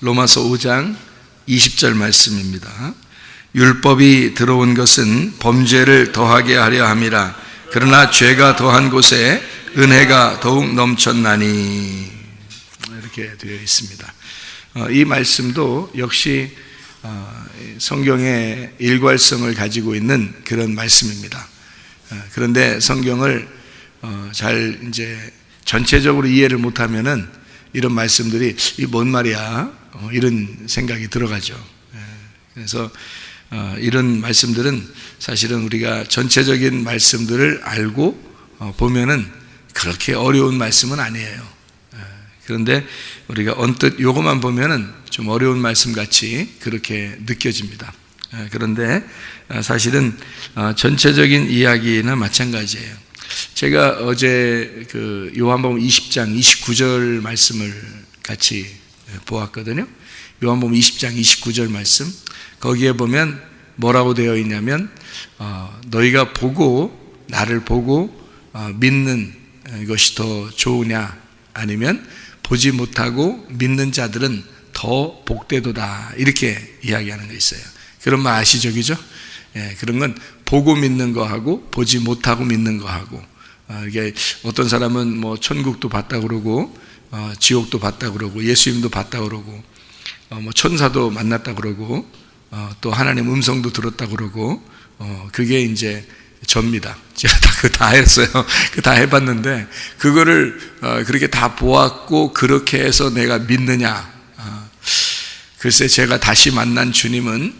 로마서 5장 20절 말씀입니다. 율법이 들어온 것은 범죄를 더하게 하려 함이라. 그러나 죄가 더한 곳에 은혜가 더욱 넘쳤나니. 이렇게 되어 있습니다. 이 말씀도 역시 성경의 일괄성을 가지고 있는 그런 말씀입니다. 그런데 성경을 잘 이제 전체적으로 이해를 못하면은 이런 말씀들이 이 뭔 말이야? 이런 생각이 들어가죠. 그래서 이런 말씀들은 사실은 우리가 전체적인 말씀들을 알고 보면은 그렇게 어려운 말씀은 아니에요. 그런데 우리가 언뜻 요것만 보면은 좀 어려운 말씀 같이 그렇게 느껴집니다. 그런데 사실은 전체적인 이야기는 마찬가지예요. 제가 어제 그 요한복음 20장 29절 말씀을 같이 보았거든요. 요한복음 20장 29절 말씀, 거기에 보면 뭐라고 되어 있냐면 너희가 보고 나를 보고 믿는 것이 더 좋으냐, 아니면 보지 못하고 믿는 자들은 더 복되도다, 이렇게 이야기하는 거 있어요. 그런 말 아시죠? 그죠? 그런 건 보고 믿는 거하고 보지 못하고 믿는 거하고, 이게 어떤 사람은 뭐 천국도 봤다 그러고 지옥도 봤다 그러고 예수님도 봤다 그러고 뭐 천사도 만났다 그러고 또 하나님 음성도 들었다 그러고 그게 이제 접니다. 제가 다 했어요. 다 해봤는데 그거를 그렇게 다 보았고 그렇게 해서 내가 믿느냐? 글쎄, 제가 다시 만난 주님은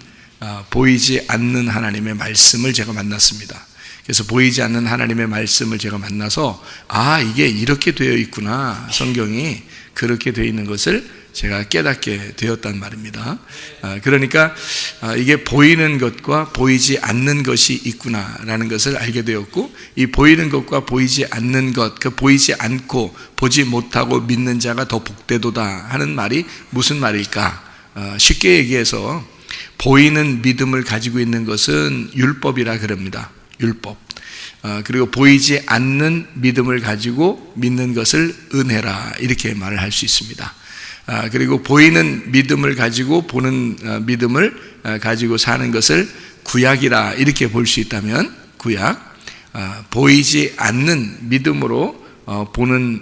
보이지 않는 하나님의 말씀을 제가 만났습니다. 그래서 보이지 않는 하나님의 말씀을 제가 만나서 이게 이렇게 되어 있구나, 성경이 그렇게 되어 있는 것을 제가 깨닫게 되었단 말입니다. 그러니까 이게 보이는 것과 보이지 않는 것이 있구나라는 것을 알게 되었고, 이 보이는 것과 보이지 않는 것, 그 보이지 않고 보지 못하고 믿는 자가 더 복되도다 하는 말이 무슨 말일까? 쉽게 얘기해서 보이는 믿음을 가지고 있는 것은 율법이라 그럽니다. 율법. 그리고 보이지 않는 믿음을 가지고 믿는 것을 은혜라, 이렇게 말을 할 수 있습니다. 그리고 보이는 믿음을 가지고 보는 믿음을 가지고 사는 것을 구약이라, 이렇게 볼 수 있다면 구약, 보이지 않는 믿음으로 보는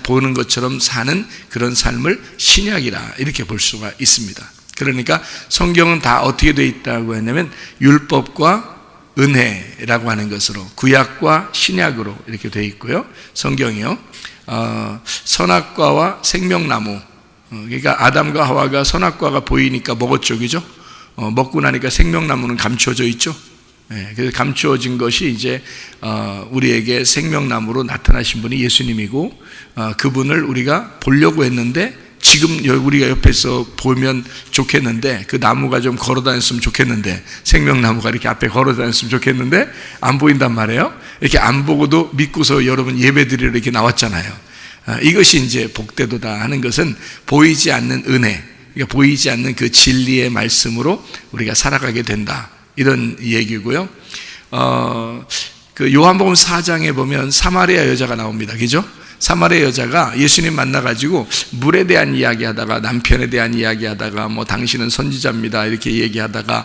보는 것처럼 사는 그런 삶을 신약이라, 이렇게 볼 수가 있습니다. 그러니까 성경은 다 어떻게 되어 있다고 했냐면 율법과 은혜라고 하는 것으로, 구약과 신약으로 이렇게 되어 있고요. 성경이요, 선악과와 생명나무, 그러니까 아담과 하와가 선악과가 보이니까 먹었죠, 그죠? 먹고 나니까 생명나무는 감추어져 있죠. 그래서 감추어진 것이 이제 우리에게 생명나무로 나타나신 분이 예수님이고, 그분을 우리가 보려고 했는데, 지금 우리가 옆에서 보면 좋겠는데, 그 나무가 좀 걸어 다녔으면 좋겠는데, 생명나무가 이렇게 앞에 걸어 다녔으면 좋겠는데 안 보인단 말이에요. 이렇게 안 보고도 믿고서 여러분 예배드리러 이렇게 나왔잖아요. 이것이 이제 복되도다 하는 것은 보이지 않는 은혜, 그러니까 보이지 않는 그 진리의 말씀으로 우리가 살아가게 된다, 이런 얘기고요. 그 요한복음 4장에 보면 사마리아 여자가 나옵니다. 그죠? 사마리아 여자가 예수님 만나가지고 물에 대한 이야기하다가, 남편에 대한 이야기하다가, 뭐 당신은 선지자입니다 이렇게 얘기하다가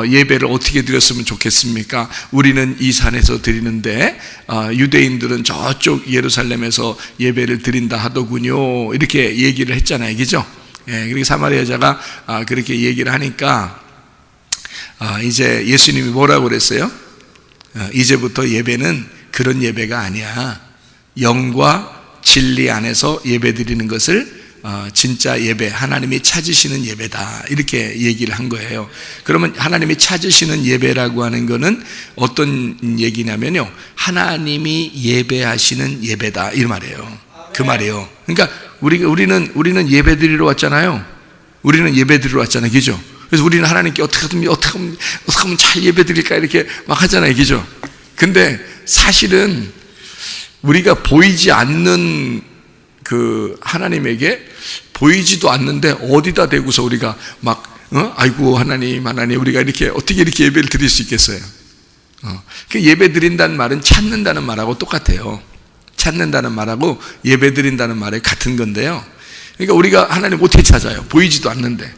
예배를 어떻게 드렸으면 좋겠습니까? 우리는 이 산에서 드리는데 유대인들은 저쪽 예루살렘에서 예배를 드린다 하더군요, 이렇게 얘기를 했잖아요, 그죠? 그리고 사마리아 여자가 그렇게 얘기를 하니까 이제 예수님이 뭐라고 그랬어요? 이제부터 예배는 그런 예배가 아니야. 영과 진리 안에서 예배 드리는 것을 진짜 예배, 하나님이 찾으시는 예배다, 이렇게 얘기를 한 거예요. 그러면 하나님이 찾으시는 예배라고 하는 거는 어떤 얘기냐면요, 하나님이 예배하시는 예배다, 이 말이에요. 그 말이에요. 그러니까 우리는 예배 드리러 왔잖아요. 우리는 예배 드리러 왔잖아요, 그죠? 그래서 우리는 하나님께 어떻게 하면 잘 예배 드릴까, 이렇게 막 하잖아요, 그죠? 근데 사실은 우리가 보이지 않는 그 하나님에게, 보이지도 않는데 어디다 대고서 우리가 막 아이고 하나님 우리가 이렇게 어떻게 이렇게 예배를 드릴 수 있겠어요? 그 예배 드린다는 말은 찾는다는 말하고 똑같아요. 찾는다는 말하고 예배 드린다는 말이 같은 건데요, 그러니까 우리가 하나님 어떻게 찾아요? 보이지도 않는데.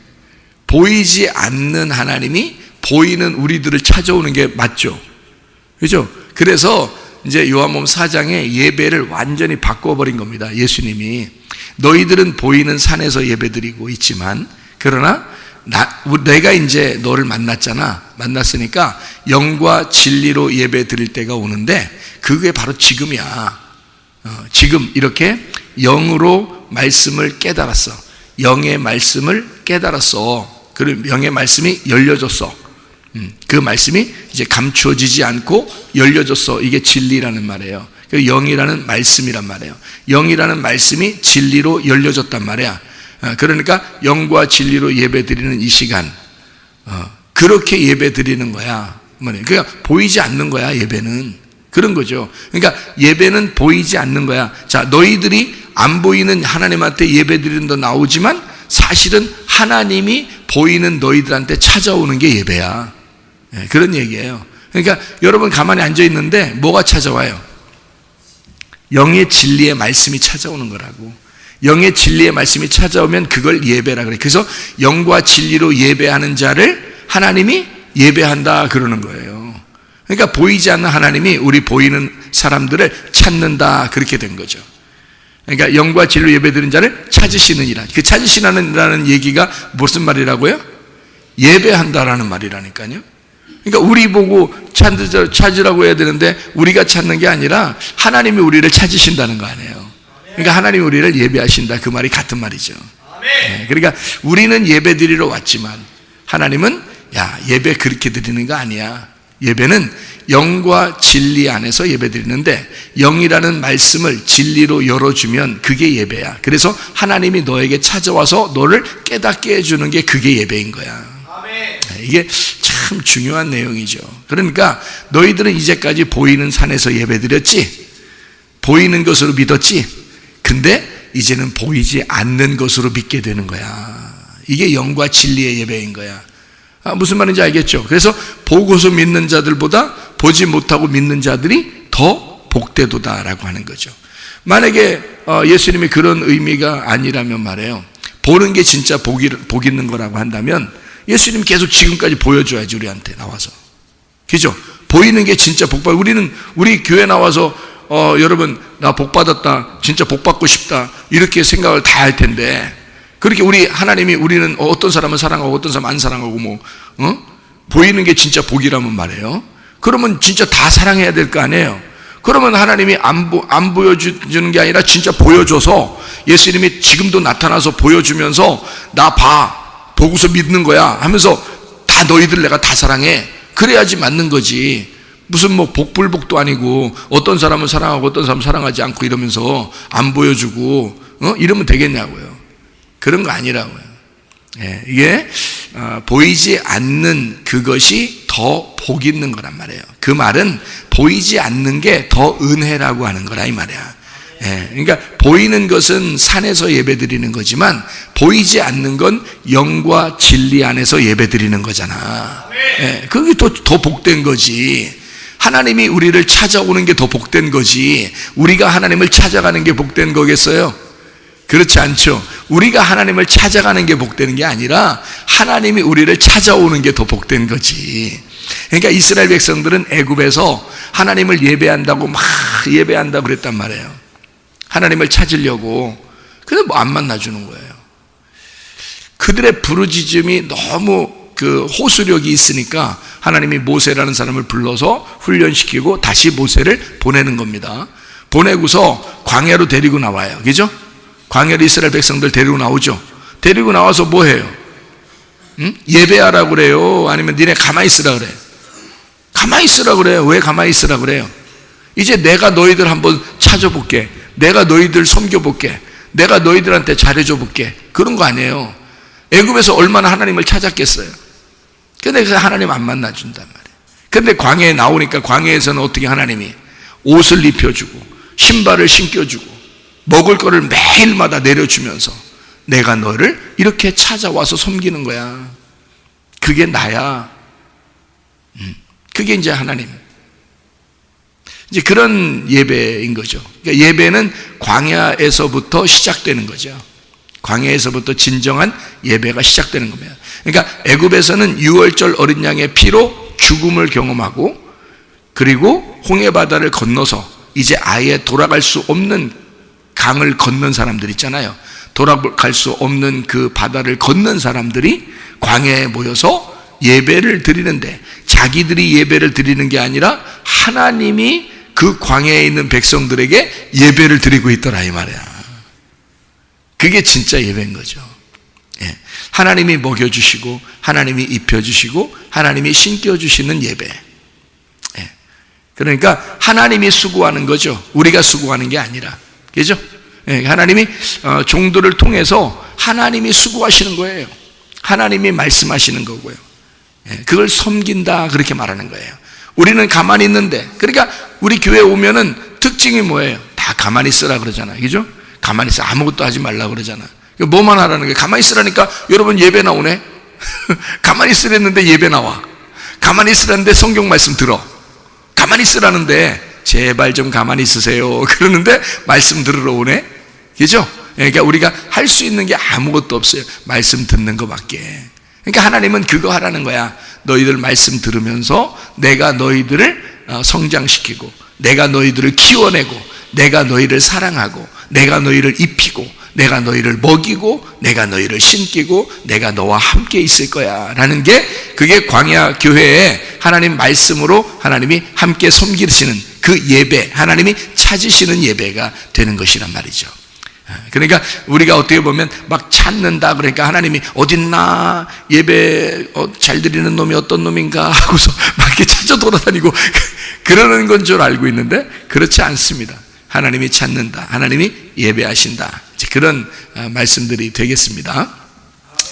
보이지 않는 하나님이 보이는 우리들을 찾아오는 게 맞죠? 그죠? 그래서 이제 요한복음 4장에 예배를 완전히 바꿔버린 겁니다. 예수님이 너희들은 보이는 산에서 예배드리고 있지만 그러나 내가 이제 너를 만났으니까 영과 진리로 예배 드릴 때가 오는데 그게 바로 지금이야. 지금 이렇게 영으로 말씀을 깨달았어. 영의 말씀을 깨달았어. 그리고 영의 말씀이 열려졌어. 그 말씀이 이제 감추어지지 않고 열려졌어. 이게 진리라는 말이에요. 영이라는 말씀이란 말이에요. 영이라는 말씀이 진리로 열려졌단 말이야. 그러니까 영과 진리로 예배드리는 이 시간, 그렇게 예배드리는 거야. 그러니까 보이지 않는 거야. 예배는 그런 거죠. 그러니까 예배는 보이지 않는 거야. 자, 너희들이 안 보이는 하나님한테 예배드리는 데 나오지만 사실은 하나님이 보이는 너희들한테 찾아오는 게 예배야. 그런 얘기예요. 그러니까 여러분 가만히 앉아 있는데 뭐가 찾아와요? 영의 진리의 말씀이 찾아오는 거라고. 영의 진리의 말씀이 찾아오면 그걸 예배라 그래. 그래서 영과 진리로 예배하는 자를 하나님이 예배한다 그러는 거예요. 그러니까 보이지 않는 하나님이 우리 보이는 사람들을 찾는다 그렇게 된 거죠. 그러니까 영과 진리로 예배드리는 자를 찾으시느니라. 그 찾으시라는 얘기가 무슨 말이라고요? 예배한다라는 말이라니까요. 그러니까 우리 보고 찾으라고 해야 되는데 우리가 찾는 게 아니라 하나님이 우리를 찾으신다는 거 아니에요. 그러니까 하나님이 우리를 예배하신다 그 말이 같은 말이죠. 그러니까 우리는 예배 드리러 왔지만 하나님은 야 예배 그렇게 드리는 거 아니야. 예배는 영과 진리 안에서 예배 드리는데 영이라는 말씀을 진리로 열어주면 그게 예배야. 그래서 하나님이 너에게 찾아와서 너를 깨닫게 해주는 게 그게 예배인 거야. 이게 참 중요한 내용이죠. 그러니까 너희들은 이제까지 보이는 산에서 예배드렸지, 보이는 것으로 믿었지, 근데 이제는 보이지 않는 것으로 믿게 되는 거야. 이게 영과 진리의 예배인 거야. 무슨 말인지 알겠죠? 그래서 보고서 믿는 자들보다 보지 못하고 믿는 자들이 더 복되도다라고 하는 거죠. 만약에 예수님이 그런 의미가 아니라면 말이에요. 보는 게 진짜 복 있는 거라고 한다면 예수님 계속 지금까지 보여줘야지 우리한테 나와서. 그죠? 보이는 게 진짜 복받아. 우리 교회 나와서 여러분 나 복받았다, 진짜 복받고 싶다 이렇게 생각을 다 할 텐데 그렇게 하나님이 우리는 어떤 사람은 사랑하고 어떤 사람은 안 사랑하고 보이는 게 진짜 복이라면 말이에요. 그러면 진짜 다 사랑해야 될 거 아니에요. 그러면 하나님이 안 보여주는 게 아니라 진짜 보여줘서 예수님이 지금도 나타나서 보여주면서 나 봐, 보고서 믿는 거야 하면서 다 너희들 내가 다 사랑해. 그래야지 맞는 거지. 무슨 복불복도 아니고 어떤 사람은 사랑하고 어떤 사람은 사랑하지 않고 이러면서 안 보여주고 이러면 되겠냐고요. 그런 거 아니라고요. 이게 보이지 않는 그것이 더 복 있는 거란 말이에요. 그 말은 보이지 않는 게 더 은혜라고 하는 거라 이 말이야. 그러니까 보이는 것은 산에서 예배드리는 거지만 보이지 않는 건 영과 진리 안에서 예배드리는 거잖아. 그게 더 복된 거지. 하나님이 우리를 찾아오는 게 더 복된 거지 우리가 하나님을 찾아가는 게 복된 거겠어요? 그렇지 않죠. 우리가 하나님을 찾아가는 게 복되는 게 아니라 하나님이 우리를 찾아오는 게 더 복된 거지. 그러니까 이스라엘 백성들은 애굽에서 하나님을 예배한다고 막 예배한다고 그랬단 말이에요. 하나님을 찾으려고. 근데 안 만나주는 거예요. 그들의 부르짖음이 너무 호소력이 있으니까 하나님이 모세라는 사람을 불러서 훈련시키고 다시 모세를 보내는 겁니다. 보내고서 광야로 데리고 나와요. 그죠? 광야로 이스라엘 백성들 데리고 나오죠. 데리고 나와서 뭐 해요? 예배하라고 그래요? 아니면 니네 가만히 있으라 그래? 가만히 있으라 그래요. 왜 가만히 있으라 그래요? 이제 내가 너희들 한번 찾아볼게. 내가 너희들 섬겨볼게. 내가 너희들한테 잘해줘 볼게. 그런 거 아니에요. 애굽에서 얼마나 하나님을 찾았겠어요. 근데 그 하나님 안 만나준단 말이에요. 근데 광야에 나오니까 광야에서는 어떻게 하나님이 옷을 입혀주고 신발을 신겨주고 먹을 거를 매일마다 내려주면서 내가 너를 이렇게 찾아와서 섬기는 거야. 그게 나야. 그게 이제 하나님. 이제 그런 예배인 거죠. 그러니까 예배는 광야에서부터 시작되는 거죠. 광야에서부터 진정한 예배가 시작되는 겁니다. 그러니까 애굽에서는 유월절 어린 양의 피로 죽음을 경험하고, 그리고 홍해바다를 건너서 이제 아예 돌아갈 수 없는 강을 건넌 사람들 있잖아요. 돌아갈 수 없는 그 바다를 건넌 사람들이 광야에 모여서 예배를 드리는데, 자기들이 예배를 드리는 게 아니라 하나님이 그 광야에 있는 백성들에게 예배를 드리고 있더라 이 말이야. 그게 진짜 예배인 거죠. 예. 하나님이 먹여주시고, 하나님이 입혀주시고, 하나님이 신겨주시는 예배. 예. 그러니까 하나님이 수고하는 거죠. 우리가 수고하는 게 아니라. 그죠? 예. 하나님이 종들을 통해서 하나님이 수고하시는 거예요. 하나님이 말씀하시는 거고요. 예. 그걸 섬긴다 그렇게 말하는 거예요. 우리는 가만히 있는데, 그러니까 우리 교회 오면은 특징이 뭐예요? 다 가만히 있으라 그러잖아요. 그죠? 가만히 있어. 아무것도 하지 말라 그러잖아. 뭐만 하라는 거예요? 가만히 있으라니까. 여러분 예배 나오네? 가만히 있으랬는데 예배 나와. 가만히 있으라는데 성경 말씀 들어. 가만히 있으라는데 제발 좀 가만히 있으세요 그러는데 말씀 들으러 오네? 그죠? 그러니까 우리가 할 수 있는 게 아무것도 없어요. 말씀 듣는 것밖에. 그러니까 하나님은 그거 하라는 거야. 너희들 말씀 들으면서 내가 너희들을 성장시키고, 내가 너희들을 키워내고, 내가 너희를 사랑하고, 내가 너희를 입히고, 내가 너희를 먹이고, 내가 너희를 신기고, 내가 너와 함께 있을 거야 라는 게, 그게 광야 교회에 하나님 말씀으로 하나님이 함께 섬기시는 그 예배, 하나님이 찾으시는 예배가 되는 것이란 말이죠. 그러니까 우리가 어떻게 보면 막 찾는다, 그러니까 하나님이 어딨나, 예배 잘 드리는 놈이 어떤 놈인가 하고서 막 이렇게 찾아 돌아다니고 그러는 건 줄 알고 있는데 그렇지 않습니다. 하나님이 찾는다, 하나님이 예배하신다, 그런 말씀들이 되겠습니다.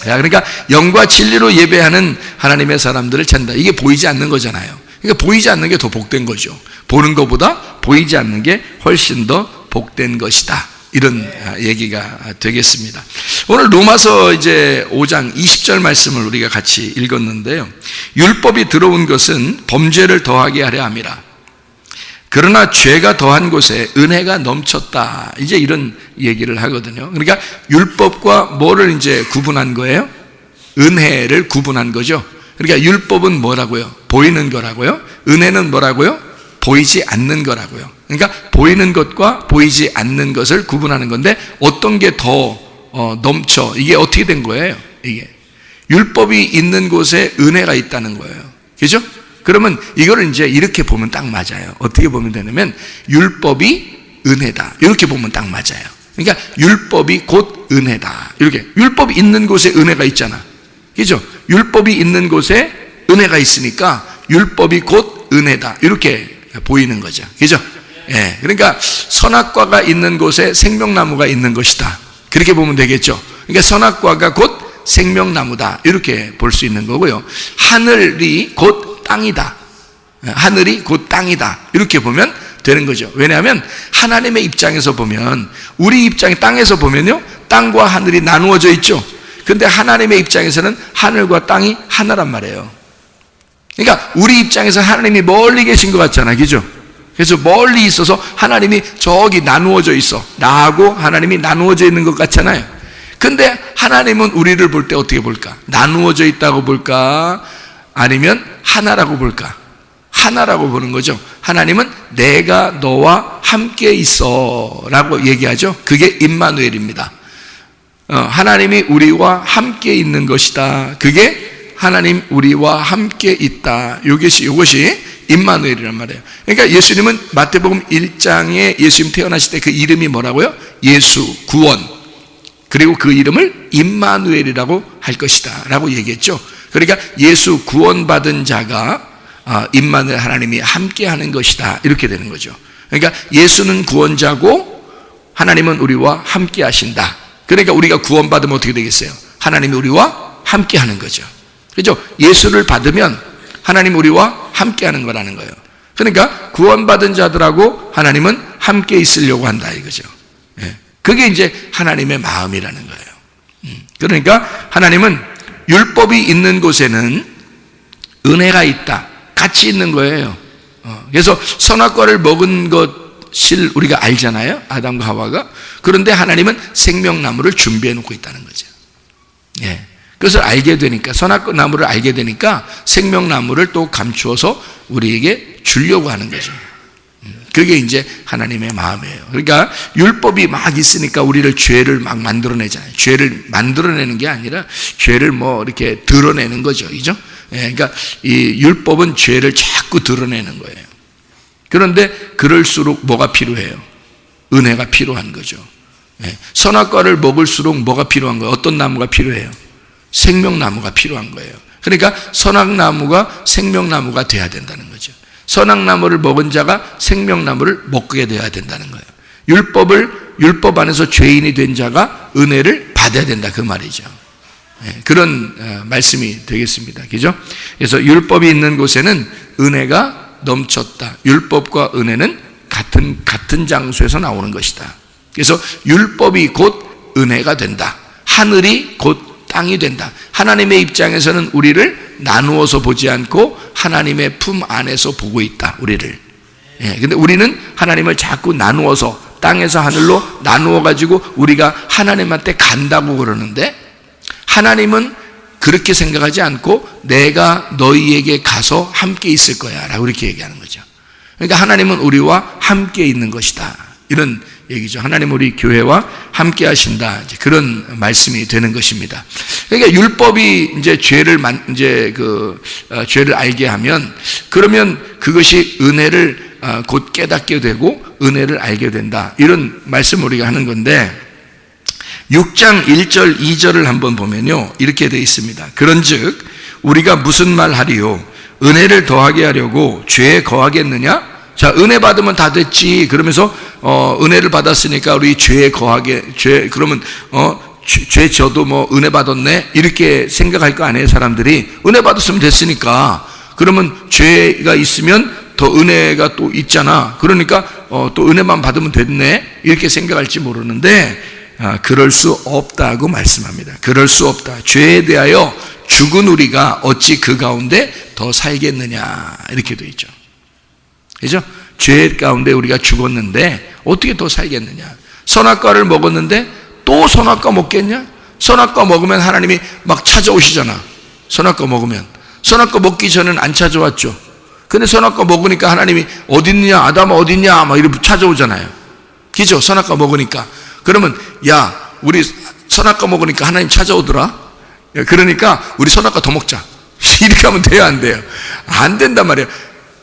그러니까 영과 진리로 예배하는 하나님의 사람들을 찾는다. 이게 보이지 않는 거잖아요. 그러니까 보이지 않는 게 더 복된 거죠. 보는 것보다 보이지 않는 게 훨씬 더 복된 것이다, 이런 얘기가 되겠습니다. 오늘 로마서 이제 5장 20절 말씀을 우리가 같이 읽었는데요. 율법이 들어온 것은 범죄를 더하게 하려 함이라. 그러나 죄가 더한 곳에 은혜가 넘쳤다. 이제 이런 얘기를 하거든요. 그러니까 율법과 뭐를 이제 구분한 거예요? 은혜를 구분한 거죠. 그러니까 율법은 뭐라고요? 보이는 거라고요. 은혜는 뭐라고요? 보이지 않는 거라고요. 그러니까 보이는 것과 보이지 않는 것을 구분하는 건데, 어떤 게 더 넘쳐? 이게 어떻게 된 거예요? 이게 율법이 있는 곳에 은혜가 있다는 거예요. 그죠? 그러면 이거를 이제 이렇게 보면 딱 맞아요. 어떻게 보면 되냐면 율법이 은혜다, 이렇게 보면 딱 맞아요. 그러니까 율법이 곧 은혜다, 이렇게. 율법이 있는 곳에 은혜가 있잖아. 그죠? 율법이 있는 곳에 은혜가 있으니까 율법이 곧 은혜다, 이렇게 보이는 거죠. 그죠? 예. 그러니까 선악과가 있는 곳에 생명나무가 있는 것이다, 그렇게 보면 되겠죠. 그러니까 선악과가 곧 생명나무다, 이렇게 볼 수 있는 거고요. 하늘이 곧 땅이다, 하늘이 곧 땅이다, 이렇게 보면 되는 거죠. 왜냐하면 하나님의 입장에서 보면, 우리 입장에 땅에서 보면요, 땅과 하늘이 나누어져 있죠. 근데 하나님의 입장에서는 하늘과 땅이 하나란 말이에요. 그러니까 우리 입장에서 하나님이 멀리 계신 것 같잖아, 그죠? 그래서 멀리 있어서 하나님이 저기 나누어져 있어, 나하고 하나님이 나누어져 있는 것 같잖아요. 근데 하나님은 우리를 볼 때 어떻게 볼까? 나누어져 있다고 볼까? 아니면 하나라고 볼까? 하나라고 보는 거죠. 하나님은 내가 너와 함께 있어 라고 얘기하죠. 그게 임마누엘입니다. 하나님이 우리와 함께 있는 것이다, 그게 하나님 우리와 함께 있다, 이것이 임마누엘이란 말이에요. 그러니까 예수님은 마태복음 1장에 예수님 태어나실 때 그 이름이 뭐라고요? 예수, 구원. 그리고 그 이름을 임마누엘이라고 할 것이다 라고 얘기했죠. 그러니까 예수 구원받은 자가 임마누엘, 하나님이 함께 하는 것이다, 이렇게 되는 거죠. 그러니까 예수는 구원자고 하나님은 우리와 함께 하신다. 그러니까 우리가 구원받으면 어떻게 되겠어요? 하나님이 우리와 함께 하는 거죠. 그렇죠? 예수를 받으면 하나님 우리와 함께 하는 거라는 거예요. 그러니까 구원받은 자들하고 하나님은 함께 있으려고 한다, 이거죠. 예. 그게 이제 하나님의 마음이라는 거예요. 그러니까 하나님은 율법이 있는 곳에는 은혜가 있다, 같이 있는 거예요. 그래서 선악과를 먹은 것 우리가 알잖아요. 아담과 하와가. 그런데 하나님은 생명나무를 준비해 놓고 있다는 거죠. 예. 그것을 알게 되니까, 선악과 나무를 알게 되니까 생명나무를 또 감추어서 우리에게 주려고 하는 거죠. 그게 이제 하나님의 마음이에요. 그러니까 율법이 막 있으니까 우리를 죄를 막 만들어내잖아요. 죄를 만들어내는 게 아니라 죄를 뭐 이렇게 드러내는 거죠. 그죠? 예, 그러니까 이 율법은 죄를 자꾸 드러내는 거예요. 그런데 그럴수록 뭐가 필요해요? 은혜가 필요한 거죠. 예, 선악과를 먹을수록 뭐가 필요한 거예요? 어떤 나무가 필요해요? 생명나무가 필요한 거예요. 그러니까 선악나무가 생명나무가 돼야 된다는 거죠. 선악나무를 먹은 자가 생명나무를 먹게 돼야 된다는 거예요. 율법 안에서 죄인이 된 자가 은혜를 받아야 된다, 그 말이죠. 그런 말씀이 되겠습니다. 그죠? 그래서 율법이 있는 곳에는 은혜가 넘쳤다. 율법과 은혜는 같은 장소에서 나오는 것이다. 그래서 율법이 곧 은혜가 된다. 하늘이 곧 땅이 된다. 하나님의 입장에서는 우리를 나누어서 보지 않고 하나님의 품 안에서 보고 있다, 우리를. 예, 근데 우리는 하나님을 자꾸 나누어서 땅에서 하늘로 나누어 가지고 우리가 하나님한테 간다고 그러는데, 하나님은 그렇게 생각하지 않고 내가 너희에게 가서 함께 있을 거야 라고 이렇게 얘기하는 거죠. 그러니까 하나님은 우리와 함께 있는 것이다, 이런 얘기죠. 하나님 우리 교회와 함께 하신다, 이제 그런 말씀이 되는 것입니다. 그러니까 율법이 이제 죄를 알게 하면, 그러면 그것이 은혜를 곧 깨닫게 되고 은혜를 알게 된다, 이런 말씀을 우리가 하는 건데, 6장 1절 2절을 한번 보면요, 이렇게 되어 있습니다. 그런즉 우리가 무슨 말 하리요? 은혜를 더하게 하려고 죄에 거하겠느냐? 자, 은혜 받으면 다 됐지. 그러면서 은혜를 받았으니까 우리 죄에 그러면 죄 져도 뭐 은혜 받았네, 이렇게 생각할 거 아니에요, 사람들이. 은혜 받았으면 됐으니까. 그러면 죄가 있으면 더 은혜가 또 있잖아. 그러니까 또 은혜만 받으면 됐네, 이렇게 생각할지 모르는데, 그럴 수 없다고 말씀합니다. 그럴 수 없다. 죄에 대하여 죽은 우리가 어찌 그 가운데 더 살겠느냐, 이렇게 돼 있죠. 그죠? 죄 가운데 우리가 죽었는데 어떻게 더 살겠느냐? 선악과를 먹었는데 또 선악과 먹겠냐? 선악과 먹으면 하나님이 막 찾아오시잖아. 선악과 먹으면. 선악과 먹기 전에는 안 찾아왔죠. 근데 선악과 먹으니까 하나님이 어딨냐, 아담아 어딨냐, 막 이렇게 찾아오잖아요. 그죠? 선악과 먹으니까. 그러면 야, 우리 선악과 먹으니까 하나님 찾아오더라. 그러니까 우리 선악과 더 먹자. 이렇게 하면 돼요, 안 돼요? 안 된단 말이에요.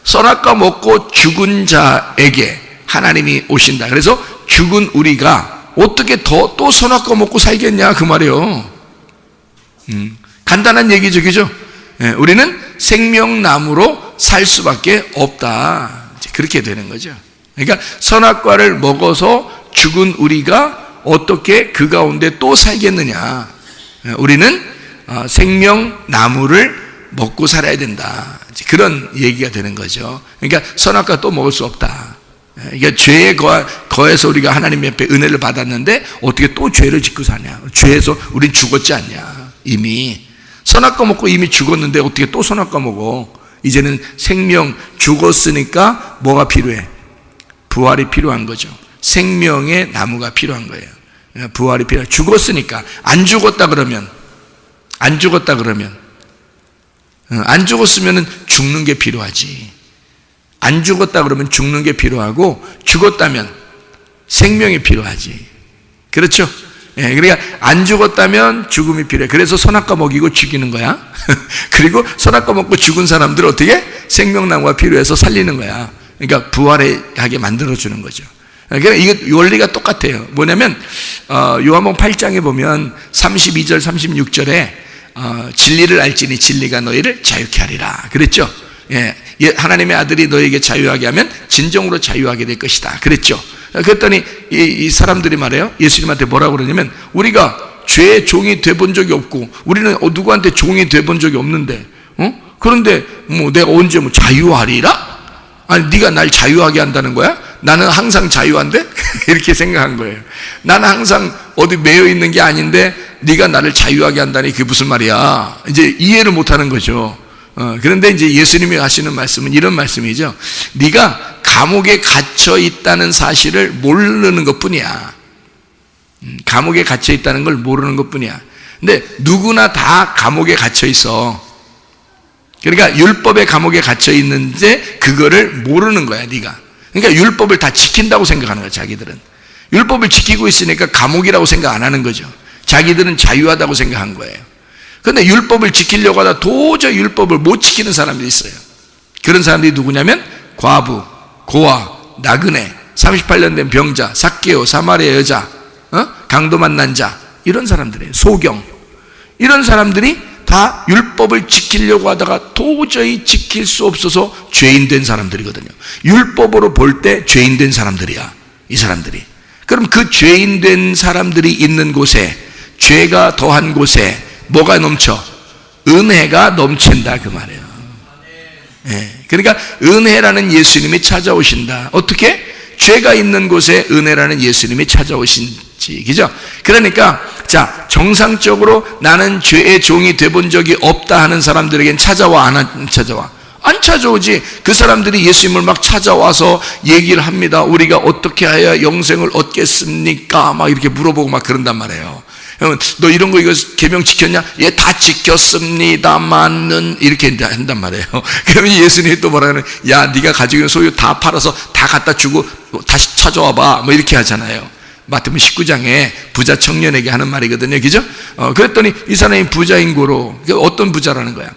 선악과 먹고 죽은 자에게 하나님이 오신다. 그래서 죽은 우리가 어떻게 또 선악과 먹고 살겠냐, 그 말이에요. 간단한 얘기죠, 그죠? 우리는 생명나무로 살 수밖에 없다, 그렇게 되는 거죠. 그러니까 선악과를 먹어서 죽은 우리가 어떻게 그 가운데 또 살겠느냐? 우리는 생명나무를 먹고 살아야 된다, 그런 얘기가 되는 거죠. 그러니까 선악과 또 먹을 수 없다. 그러니까 죄에 거해서 우리가 하나님 옆에 은혜를 받았는데 어떻게 또 죄를 짓고 사냐? 죄에서 우린 죽었지 않냐? 이미 선악과 먹고 이미 죽었는데 어떻게 또 선악과 먹어? 이제는 생명, 죽었으니까 뭐가 필요해? 부활이 필요한 거죠. 생명의 나무가 필요한 거예요. 부활이 필요해. 죽었으니까. 안 죽었다 그러면 안 죽었으면 죽는 게 필요하지. 안 죽었다 그러면 죽는 게 필요하고, 죽었다면 생명이 필요하지. 그렇죠? 그러니까 안 죽었다면 죽음이 필요해. 그래서 선악과 먹이고 죽이는 거야. 그리고 선악과 먹고 죽은 사람들 어떻게? 생명나무가 필요해서 살리는 거야. 그러니까 부활하게 만들어주는 거죠. 그러니까 이거 원리가 똑같아요. 뭐냐면 요한복음 8장에 보면 32절 36절에 진리를 알지니 진리가 너희를 자유케 하리라 그랬죠. 하나님의 아들이 너희에게 자유하게 하면 진정으로 자유하게 될 것이다 그랬죠. 그랬더니 이 사람들이 말해요, 예수님한테 뭐라고 그러냐면, 우리가 죄의 종이 돼본 적이 없고 우리는 누구한테 종이 돼본 적이 없는데 그런데 뭐 내가 언제 뭐 자유하리라? 아니 네가 날 자유하게 한다는 거야? 나는 항상 자유한데? 이렇게 생각한 거예요. 나는 항상 어디 매여 있는 게 아닌데 네가 나를 자유하게 한다니 그게 무슨 말이야? 이제 이해를 못하는 거죠. 그런데 이제 예수님이 하시는 말씀은 이런 말씀이죠. 네가 감옥에 갇혀 있다는 사실을 모르는 것뿐이야. 감옥에 갇혀 있다는 걸 모르는 것뿐이야. 근데 누구나 다 감옥에 갇혀 있어. 그러니까 율법의 감옥에 갇혀 있는데 그거를 모르는 거야, 네가. 그러니까 율법을 다 지킨다고 생각하는 거야, 자기들은. 율법을 지키고 있으니까 감옥이라고 생각 안 하는 거죠. 자기들은 자유하다고 생각한 거예요. 그런데 율법을 지키려고 하다 도저히 율법을 못 지키는 사람들이 있어요. 그런 사람들이 누구냐면 과부, 고아, 나그네, 38년 된 병자, 삭개오, 사마리아 여자, 강도 만난 자, 이런 사람들이에요. 소경. 이런 사람들이 다 율법을 지키려고 하다가 도저히 지킬 수 없어서 죄인 된 사람들이거든요. 율법으로 볼 때 죄인 된 사람들이야, 이 사람들이. 그럼 그 죄인 된 사람들이 있는 곳에, 죄가 더한 곳에 뭐가 넘쳐? 은혜가 넘친다, 그 말이에요. 네. 그러니까 은혜라는 예수님이 찾아오신다. 어떻게? 죄가 있는 곳에 은혜라는 예수님이 찾아오신지, 그죠? 그러니까 자, 정상적으로 나는 죄의 종이 돼본 적이 없다 하는 사람들에겐 찾아와, 안 찾아와? 안 찾아오지. 그 사람들이 예수님을 막 찾아와서 얘기를 합니다. 우리가 어떻게 해야 영생을 얻겠습니까? 막 이렇게 물어보고 막 그런단 말이에요. 너 이런 거 이거 계명 지켰냐? 예, 다 지켰습니다만은 이렇게 한단 말이에요. 그러면 예수님이 또 뭐라 그러냐? 야, 네가 가지고 있는 소유 다 팔아서 다 갖다 주고 다시 찾아와 봐. 뭐 이렇게 하잖아요. 마태복음 19장에 부자 청년에게 하는 말이거든요. 그죠? 그랬더니 이 사람이 부자인 고로, 어떤 부자라는 거야?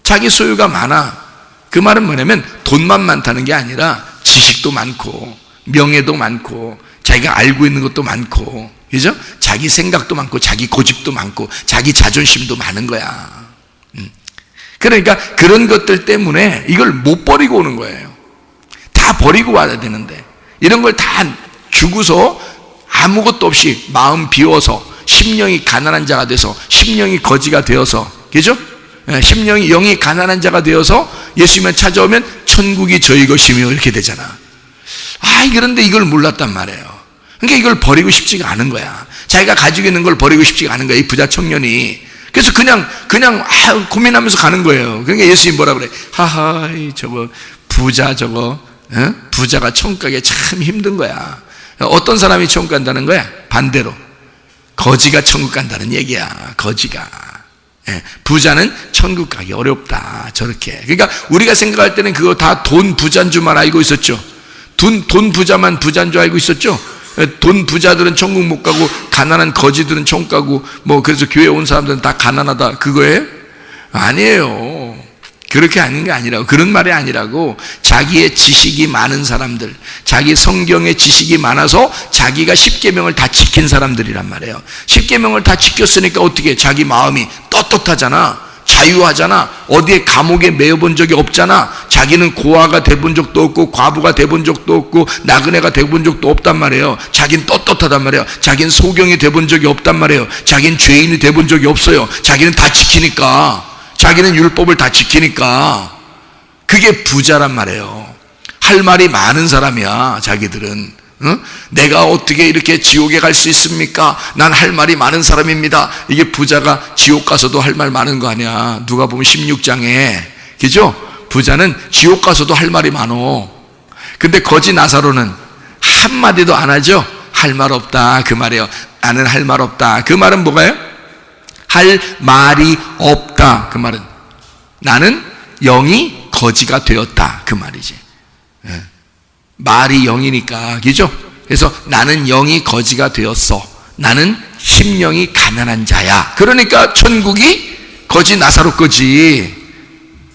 자기 소유가 많아. 그 말은 뭐냐면 돈만 많다는 게 아니라 지식도 많고 명예도 많고 자기가 알고 있는 것도 많고, 그죠? 자기 생각도 많고 자기 고집도 많고 자기 자존심도 많은 거야. 그러니까 그런 것들 때문에 이걸 못 버리고 오는 거예요. 다 버리고 와야 되는데 이런 걸 다 주고서 아무것도 없이 마음 비워서 심령이 가난한 자가 돼서, 심령이 거지가 되어서, 그죠? 심령이, 영이 가난한 자가 되어서 예수님만 찾아오면 천국이 저희 것이며 이렇게 되잖아. 그런데 이걸 몰랐단 말이에요. 그러니까 이걸 버리고 싶지가 않은 거야. 자기가 가지고 있는 걸 버리고 싶지가 않은 거야, 이 부자 청년이. 그래서 그냥 고민하면서 가는 거예요. 그러니까 예수님 뭐라 그래? 하하, 저거 부자, 저거 부자가 천국 가기 참 힘든 거야. 어떤 사람이 천국 간다는 거야? 반대로 거지가 천국 간다는 얘기야. 거지가. 부자는 천국 가기 어렵다, 저렇게. 그러니까 우리가 생각할 때는 그거 다 돈 부자인 줄만 알고 있었죠. 돈 부자만 부자인 줄 알고 있었죠. 돈 부자들은 천국 못 가고 가난한 거지들은 천국 가고, 뭐 그래서 교회 온 사람들은 다 가난하다, 그거예요? 아니에요. 그렇게 아닌 게 아니라고. 그런 말이 아니라고. 자기의 지식이 많은 사람들, 자기 성경의 지식이 많아서 자기가 십계명을 다 지킨 사람들이란 말이에요. 십계명을 다 지켰으니까 어떻게? 자기 마음이 떳떳하잖아, 자유하잖아, 어디에 감옥에 매여본 적이 없잖아. 자기는 고아가 돼본 적도 없고 과부가 돼본 적도 없고 나그네가 돼본 적도 없단 말이에요. 자기는 떳떳하단 말이에요. 자기는 소경이 돼본 적이 없단 말이에요. 자기는 죄인이 돼본 적이 없어요. 자기는 다 지키니까, 자기는 율법을 다 지키니까. 그게 부자란 말이에요. 할 말이 많은 사람이야, 자기들은. 내가 어떻게 이렇게 지옥에 갈 수 있습니까? 난 할 말이 많은 사람입니다. 이게 부자가 지옥 가서도 할 말 많은 거 아니야. 누가 보면 16장에, 그죠? 부자는 지옥 가서도 할 말이 많어. 근데 거지 나사로는 한마디도 안 하죠. 할 말 없다, 그 말이에요. 나는 할 말 없다. 그 말은 뭐가요? 할 말이 없다, 그 말은 나는 영이 거지가 되었다, 그 말이지. 말이 영이니까, 그죠? 그래서 나는 영이 거지가 되었어. 나는 심령이 가난한 자야. 그러니까 천국이 거지 나사로 거지.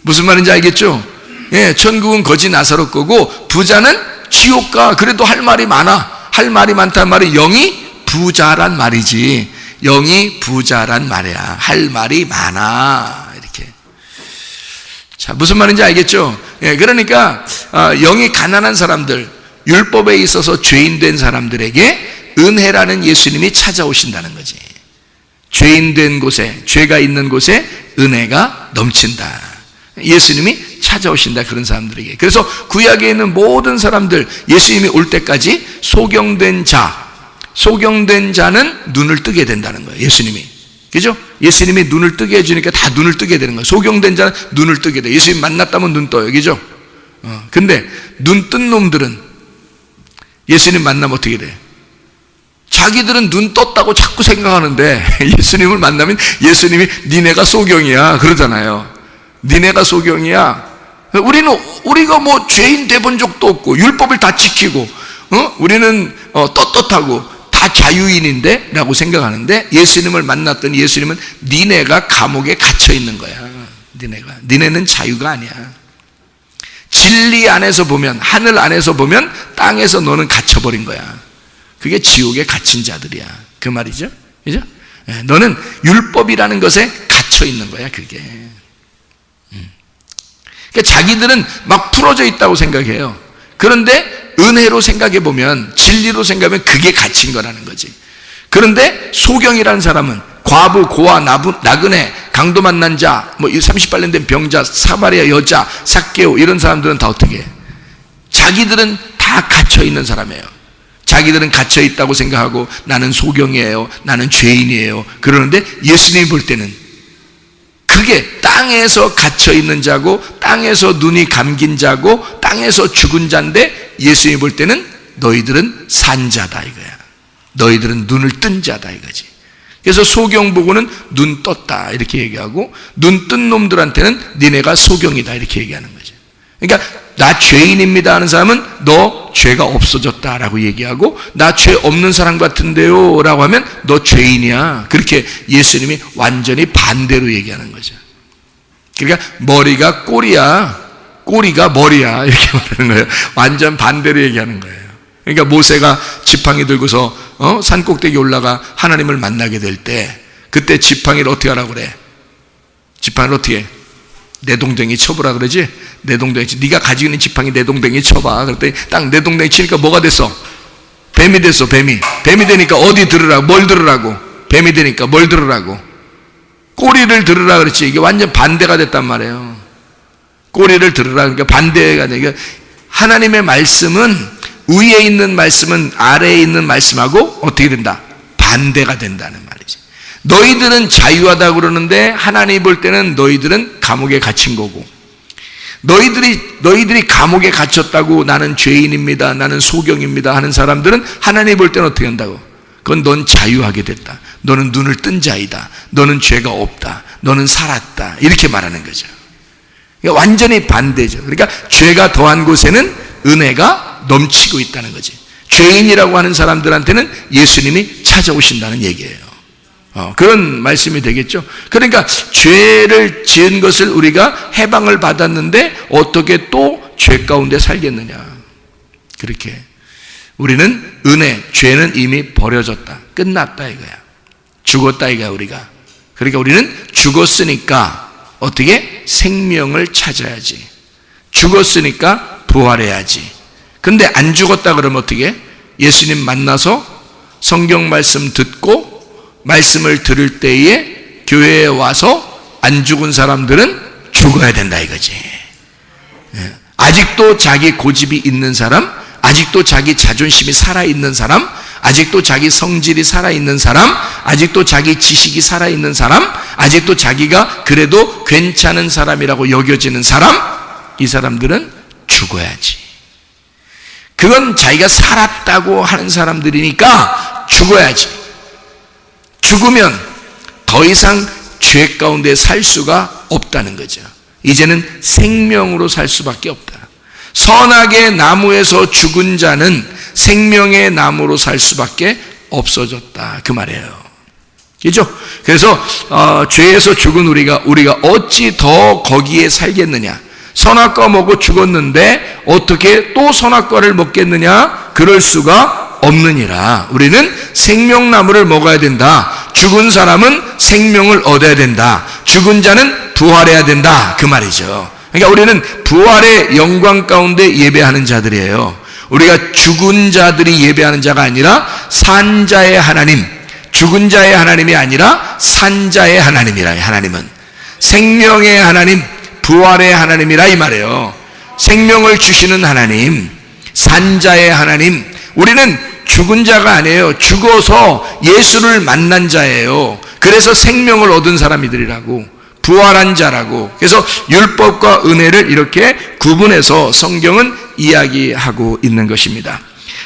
무슨 말인지 알겠죠? 예, 천국은 거지 나사로 거고 부자는 지옥 가. 그래도 할 말이 많아. 할 말이 많다는 말은 영이 부자란 말이지. 영이 부자란 말이야. 할 말이 많아, 이렇게. 자, 무슨 말인지 알겠죠? 예, 그러니까 영이 가난한 사람들, 율법에 있어서 죄인 된 사람들에게 은혜라는 예수님이 찾아오신다는 거지. 죄인 된 곳에, 죄가 있는 곳에 은혜가 넘친다. 예수님이 찾아오신다, 그런 사람들에게. 그래서 구약에 있는 모든 사람들, 예수님이 올 때까지 소경된 자는 눈을 뜨게 된다는 거예요, 예수님이. 그죠? 예수님이 눈을 뜨게 해주니까 다 눈을 뜨게 되는 거예요. 소경된 자는 눈을 뜨게 돼. 예수님 만났다면 눈 떠요, 그죠? 근데 눈 뜬 놈들은 예수님 만나면 어떻게 돼? 자기들은 눈 떴다고 자꾸 생각하는데 예수님을 만나면 예수님이 니네가 소경이야 그러잖아요. 니네가 소경이야. 우리가 뭐 죄인 돼본 적도 없고 율법을 다 지키고 우리는 떳떳하고 다 자유인인데 라고 생각하는데, 예수님을 만났더니 예수님은 니네가 감옥에 갇혀 있는 거야. 니네는 자유가 아니야. 진리 안에서 보면, 하늘 안에서 보면 땅에서 너는 갇혀버린 거야. 그게 지옥에 갇힌 자들이야. 그 말이죠. 그죠? 너는 율법이라는 것에 갇혀 있는 거야, 그게. 그러니까 자기들은 막 풀어져 있다고 생각해요. 그런데 은혜로 생각해 보면, 진리로 생각하면 그게 갇힌 거라는 거지. 그런데 소경이라는 사람은 과부, 고아, 나그네, 강도 만난 자, 뭐 38년 된 병자, 사마리아 여자, 삭개오, 이런 사람들은 다 어떻게 해? 자기들은 다 갇혀 있는 사람이에요. 자기들은 갇혀 있다고 생각하고 나는 소경이에요, 나는 죄인이에요 그러는데, 예수님이 볼 때는 그게 땅에서 갇혀 있는 자고 땅에서 눈이 감긴 자고 땅에서 죽은 자인데, 예수님이 볼 때는 너희들은 산 자다 이거야. 너희들은 눈을 뜬 자다 이거지. 그래서 소경 보고는 눈 떴다 이렇게 얘기하고, 눈 뜬 놈들한테는 니네가 소경이다 이렇게 얘기하는 거죠. 그러니까 나 죄인입니다 하는 사람은 너 죄가 없어졌다라고 얘기하고, 나 죄 없는 사람 같은데요 라고 하면 너 죄인이야. 그렇게 예수님이 완전히 반대로 얘기하는 거죠. 그러니까 머리가 꼬리야, 꼬리가 머리야 이렇게 말하는 거예요. 완전 반대로 얘기하는 거예요. 그러니까 모세가 지팡이 들고서 산 꼭대기 올라가 하나님을 만나게 될 때, 그때 지팡이를 어떻게 하라고 그래? 지팡이를 어떻게 해? 내 동댕이 쳐보라 그러지? 내 동댕이, 네가 가지고 있는 지팡이 내 동댕이 쳐봐. 그랬더니 딱 내 동댕이 치니까 뭐가 됐어? 뱀이 됐어. 뱀이 되니까 어디 들으라고? 뭘 들으라고? 뱀이 되니까 뭘 들으라고? 꼬리를 들으라 그랬지. 이게 완전 반대가 됐단 말이에요. 꼬리를 들으라, 그러니까 반대가 되니까, 하나님의 말씀은, 위에 있는 말씀은 아래에 있는 말씀하고 어떻게 된다? 반대가 된다는 말이지. 너희들은 자유하다 그러는데 하나님 볼 때는 너희들은 감옥에 갇힌 거고, 너희들이 감옥에 갇혔다고 나는 죄인입니다, 나는 소경입니다 하는 사람들은 하나님 볼 때는 어떻게 한다고? 그건 넌 자유하게 됐다, 너는 눈을 뜬 자이다, 너는 죄가 없다, 너는 살았다 이렇게 말하는 거죠. 그러니까 완전히 반대죠. 그러니까 죄가 더한 곳에는 은혜가 넘치고 있다는 거지. 죄인이라고 하는 사람들한테는 예수님이 찾아오신다는 얘기예요. 그런 말씀이 되겠죠. 그러니까 죄를 지은 것을 우리가 해방을 받았는데 어떻게 또 죄 가운데 살겠느냐. 그렇게 우리는 은혜, 죄는 이미 버려졌다, 끝났다 이거야. 죽었다 이거야 우리가. 그러니까 우리는 죽었으니까 어떻게? 생명을 찾아야지. 죽었으니까 부활해야지. 근데 안 죽었다 그러면 어떻게? 예수님 만나서 성경 말씀 듣고 말씀을 들을 때에 교회에 와서 안 죽은 사람들은 죽어야 된다 이거지. 아직도 자기 고집이 있는 사람, 아직도 자기 자존심이 살아있는 사람, 아직도 자기 성질이 살아있는 사람, 아직도 자기 지식이 살아있는 사람, 아직도 자기가 그래도 괜찮은 사람이라고 여겨지는 사람, 이 사람들은 죽어야지. 그건 자기가 살았다고 하는 사람들이니까 죽어야지. 죽으면 더 이상 죄 가운데 살 수가 없다는 거죠. 이제는 생명으로 살 수밖에 없다. 선악의 나무에서 죽은 자는 생명의 나무로 살 수밖에 없어졌다 그 말이에요. 그렇죠? 그래서 죄에서 죽은 우리가 어찌 더 거기에 살겠느냐. 선악과 먹고 죽었는데 어떻게 또 선악과를 먹겠느냐? 그럴 수가 없느니라. 우리는 생명나무를 먹어야 된다. 죽은 사람은 생명을 얻어야 된다. 죽은 자는 부활해야 된다 그 말이죠. 그러니까 우리는 부활의 영광 가운데 예배하는 자들이에요. 우리가 죽은 자들이 예배하는 자가 아니라 산 자의 하나님, 죽은 자의 하나님이 아니라 산 자의 하나님이라. 하나님은 생명의 하나님, 부활의 하나님이라 이 말이에요. 생명을 주시는 하나님, 산 자의 하나님. 우리는 죽은 자가 아니에요. 죽어서 예수를 만난 자예요. 그래서 생명을 얻은 사람이들이라고, 부활한 자라고. 그래서 율법과 은혜를 이렇게 구분해서 성경은 이야기하고 있는 것입니다.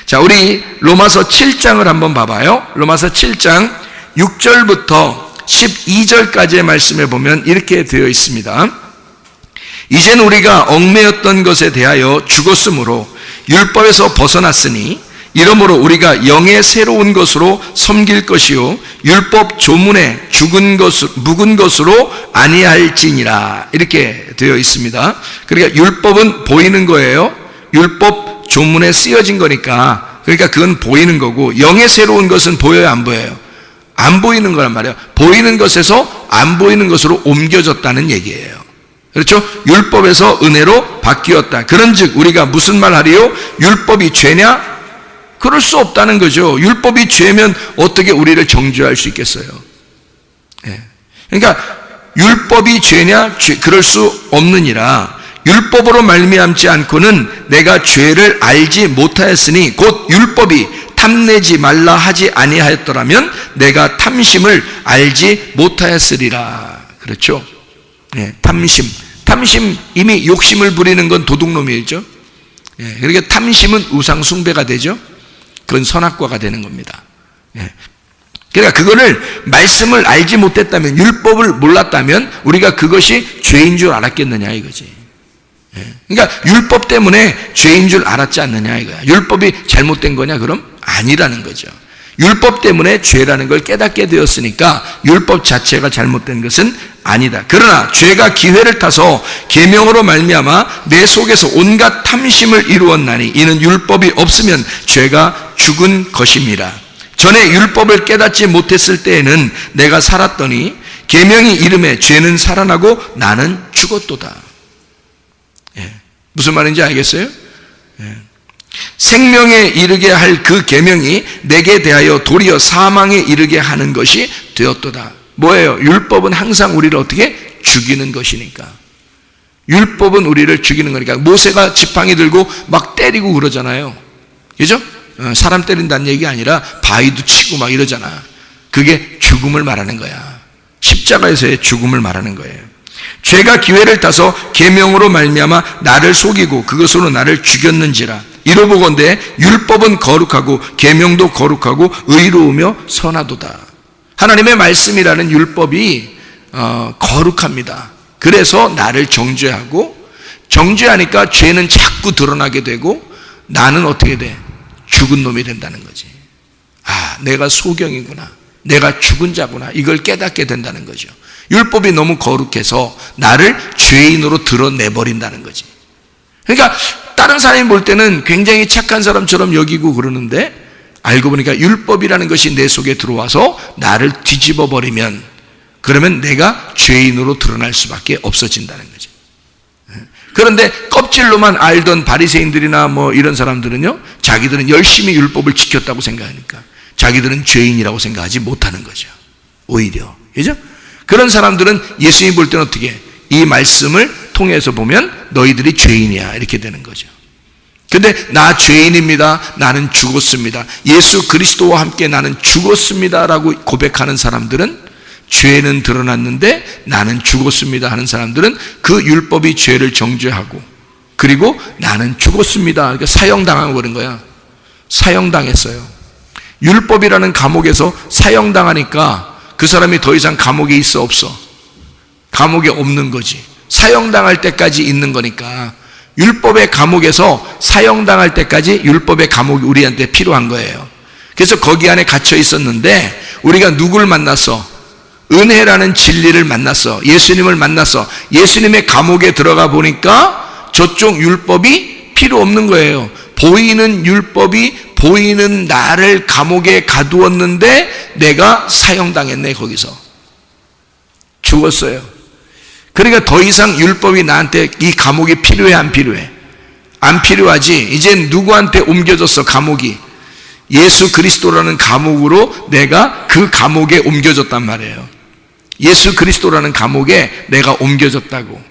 자, 우리 로마서 7장을 한번 봐봐요. 로마서 7장 6절부터 12절까지의 말씀에 보면 이렇게 되어 있습니다. 이제는 우리가 얽매였던 것에 대하여 죽었으므로 율법에서 벗어났으니 이러므로 우리가 영의 새로운 것으로 섬길 것이요 율법 조문에 묵은 것으로 아니할지니라, 이렇게 되어 있습니다. 그러니까 율법은 보이는 거예요. 율법 조문에 쓰여진 거니까, 그러니까 그건 보이는 거고, 영의 새로운 것은 보여요, 안 보여요? 안 보이는 거란 말이에요. 보이는 것에서 안 보이는 것으로 옮겨졌다는 얘기예요. 그렇죠? 율법에서 은혜로 바뀌었다. 그런즉 우리가 무슨 말 하리요? 율법이 죄냐? 그럴 수 없다는 거죠. 율법이 죄면 어떻게 우리를 정죄할 수 있겠어요? 그러니까 율법이 죄냐? 그럴 수 없느니라. 율법으로 말미암지 않고는 내가 죄를 알지 못하였으니 곧 율법이 탐내지 말라 하지 아니하였더라면 내가 탐심을 알지 못하였으리라. 그렇죠? 탐심, 이미 욕심을 부리는 건 도둑놈이죠. 그러니까 탐심은 우상 숭배가 되죠. 그건 선악과가 되는 겁니다. 그러니까 그거를 말씀을 알지 못했다면, 율법을 몰랐다면 우리가 그것이 죄인 줄 알았겠느냐 이거지. 그러니까 율법 때문에 죄인 줄 알았지 않느냐 이거야. 율법이 잘못된 거냐? 그럼 아니라는 거죠. 율법 때문에 죄라는 걸 깨닫게 되었으니까 율법 자체가 잘못된 것은 아니다. 그러나 죄가 기회를 타서 계명으로 말미암아 내 속에서 온갖 탐심을 이루었나니 이는 율법이 없으면 죄가 죽은 것입니다. 전에 율법을 깨닫지 못했을 때에는 내가 살았더니 계명이 이름에 죄는 살아나고 나는 죽었도다. 무슨 말인지 알겠어요? 생명에 이르게 할 그 계명이 내게 대하여 도리어 사망에 이르게 하는 것이 되었도다. 뭐예요? 율법은 항상 우리를 어떻게? 죽이는 것이니까. 율법은 우리를 죽이는 거니까. 모세가 지팡이 들고 막 때리고 그러잖아요. 그죠? 사람 때린다는 얘기 아니라 바위도 치고 막 이러잖아. 그게 죽음을 말하는 거야. 십자가에서의 죽음을 말하는 거예요. 죄가 기회를 타서 계명으로 말미암아 나를 속이고 그것으로 나를 죽였는지라. 이로보건대 율법은 거룩하고 계명도 거룩하고 의로우며 선하도다. 하나님의 말씀이라는 율법이 거룩합니다. 그래서 나를 정죄하고, 정죄하니까 죄는 자꾸 드러나게 되고 나는 어떻게 돼? 죽은 놈이 된다는 거지. 아, 내가 소경이구나, 내가 죽은 자구나, 이걸 깨닫게 된다는 거죠. 율법이 너무 거룩해서 나를 죄인으로 드러내버린다는 거지. 그러니까 다른 사람이 볼 때는 굉장히 착한 사람처럼 여기고 그러는데 알고 보니까 율법이라는 것이 내 속에 들어와서 나를 뒤집어 버리면, 그러면 내가 죄인으로 드러날 수밖에 없어진다는 거죠. 그런데 껍질로만 알던 바리새인들이나 뭐 이런 사람들은요, 자기들은 열심히 율법을 지켰다고 생각하니까 자기들은 죄인이라고 생각하지 못하는 거죠. 오히려. 그죠? 그런 사람들은 예수님 볼 때는 어떻게? 이 말씀을 통해서 보면 너희들이 죄인이야, 이렇게 되는 거죠. 근데 나 죄인입니다, 나는 죽었습니다, 예수 그리스도와 함께 나는 죽었습니다 라고 고백하는 사람들은, 죄는 드러났는데 나는 죽었습니다 하는 사람들은 그 율법이 죄를 정죄하고, 그리고 나는 죽었습니다, 그러니까 사형당하고 그런 거야. 사형당했어요. 율법이라는 감옥에서 사형당하니까 그 사람이 더 이상 감옥에 있어 없어? 감옥에 없는 거지. 사형당할 때까지 있는 거니까. 율법의 감옥에서 사형당할 때까지 율법의 감옥이 우리한테 필요한 거예요. 그래서 거기 안에 갇혀 있었는데 우리가 누굴 만났어? 은혜라는 진리를 만났어. 예수님을 만났어. 예수님의 감옥에 들어가 보니까 저쪽 율법이 필요 없는 거예요. 보이는 율법이 보이는 나를 감옥에 가두었는데 내가 사형당했네. 거기서 죽었어요. 그러니까 더 이상 율법이 나한테, 이 감옥이 필요해 안 필요해? 안 필요하지. 이젠 누구한테 옮겨졌어? 감옥이 예수 그리스도라는 감옥으로 내가 그 감옥에 옮겨졌단 말이에요. 예수 그리스도라는 감옥에 내가 옮겨졌다고.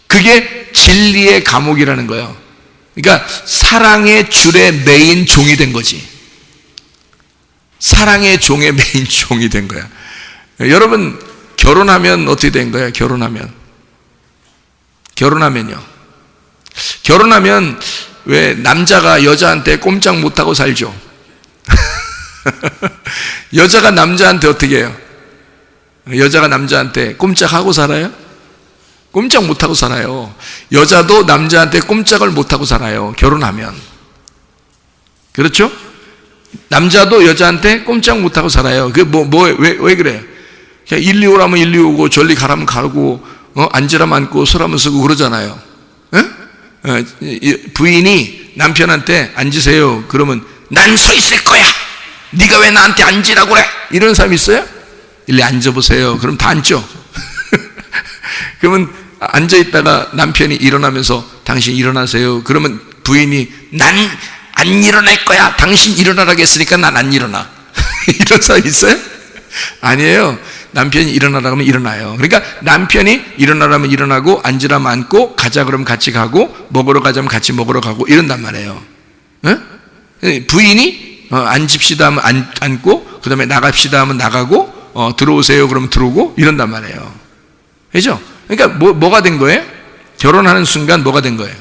그게 진리의 감옥이라는 거예요. 그러니까 사랑의 줄에 매인 종이 된 거지. 사랑의 종에 매인 종이 된 거야. 여러분 결혼하면 어떻게 된 거예요? 결혼하면요 결혼하면 왜 남자가 여자한테 꼼짝 못하고 살죠? 여자가 남자한테 어떻게 해요? 여자가 남자한테 꼼짝하고 살아요? 꼼짝 못하고 살아요. 여자도 남자한테 꼼짝을 못하고 살아요. 결혼하면. 그렇죠? 남자도 여자한테 꼼짝 못하고 살아요. 왜 그래요? 그냥 125라면 125고, 전리 가라면 가고, 앉으라면 앉고, 서라면 서고 그러잖아요. 부인이 남편한테 앉으세요. 그러면 난 서 있을 거야. 네가 왜 나한테 앉으라고 그래? 이런 사람 있어요? 일리 앉아보세요. 그럼 다 앉죠. 그러면 앉아있다가 남편이 일어나면서 당신 일어나세요. 그러면 부인이 난 안 일어날 거야. 당신 일어나라고 했으니까 난 안 일어나. 이런 사람 있어요? 아니에요. 남편이 일어나라고 하면 일어나요. 그러니까 남편이 일어나라면 일어나고, 앉으라면 앉고, 가자 그러면 같이 가고, 먹으러 가자면 같이 먹으러 가고 이런단 말이에요. 부인이 앉읍시다 하면 앉고, 그 다음에 나갑시다 하면 나가고, 들어오세요 그러면 들어오고 이런단 말이에요. 그죠? 그러니까 뭐가 된 거예요? 결혼하는 순간 뭐가 된 거예요?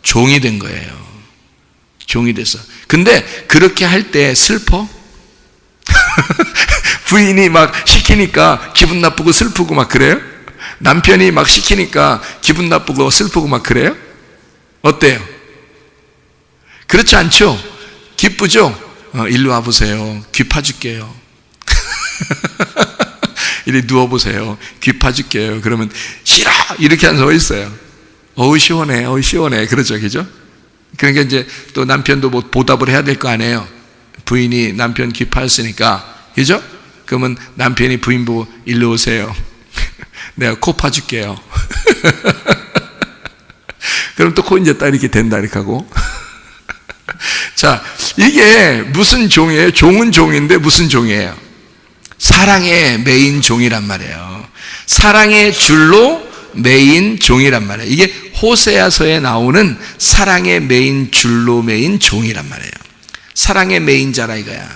종이 된 거예요. 종이 됐어. 근데 그렇게 할 때 슬퍼? 부인이 막 시키니까 기분 나쁘고 슬프고 막 그래요? 남편이 막 시키니까 기분 나쁘고 슬프고 막 그래요? 어때요? 그렇지 않죠? 기쁘죠? 일로 와보세요. 귀 파줄게요. 이리 누워보세요. 귀 파줄게요. 그러면 싫어! 이렇게 한 서 있어요. 어우 시원해, 어우 시원해. 그러죠, 그죠? 그러니까 이제 또 남편도 뭐 보답을 해야 될 거 아니에요. 부인이 남편 귀 파였으니까, 그죠? 그러면 남편이 부인 보고 일로 오세요. 내가 코 파줄게요. 그럼 또 코 이제 딱 이렇게 된다 이렇게 하고. 자, 이게 무슨 종이에요? 종은 종인데 무슨 종이에요? 사랑의 메인 종이란 말이에요. 사랑의 줄로 메인 종이란 말이에요. 이게 호세아서에 나오는 사랑의 메인 줄로 메인 종이란 말이에요. 사랑의 메인자라 이거야.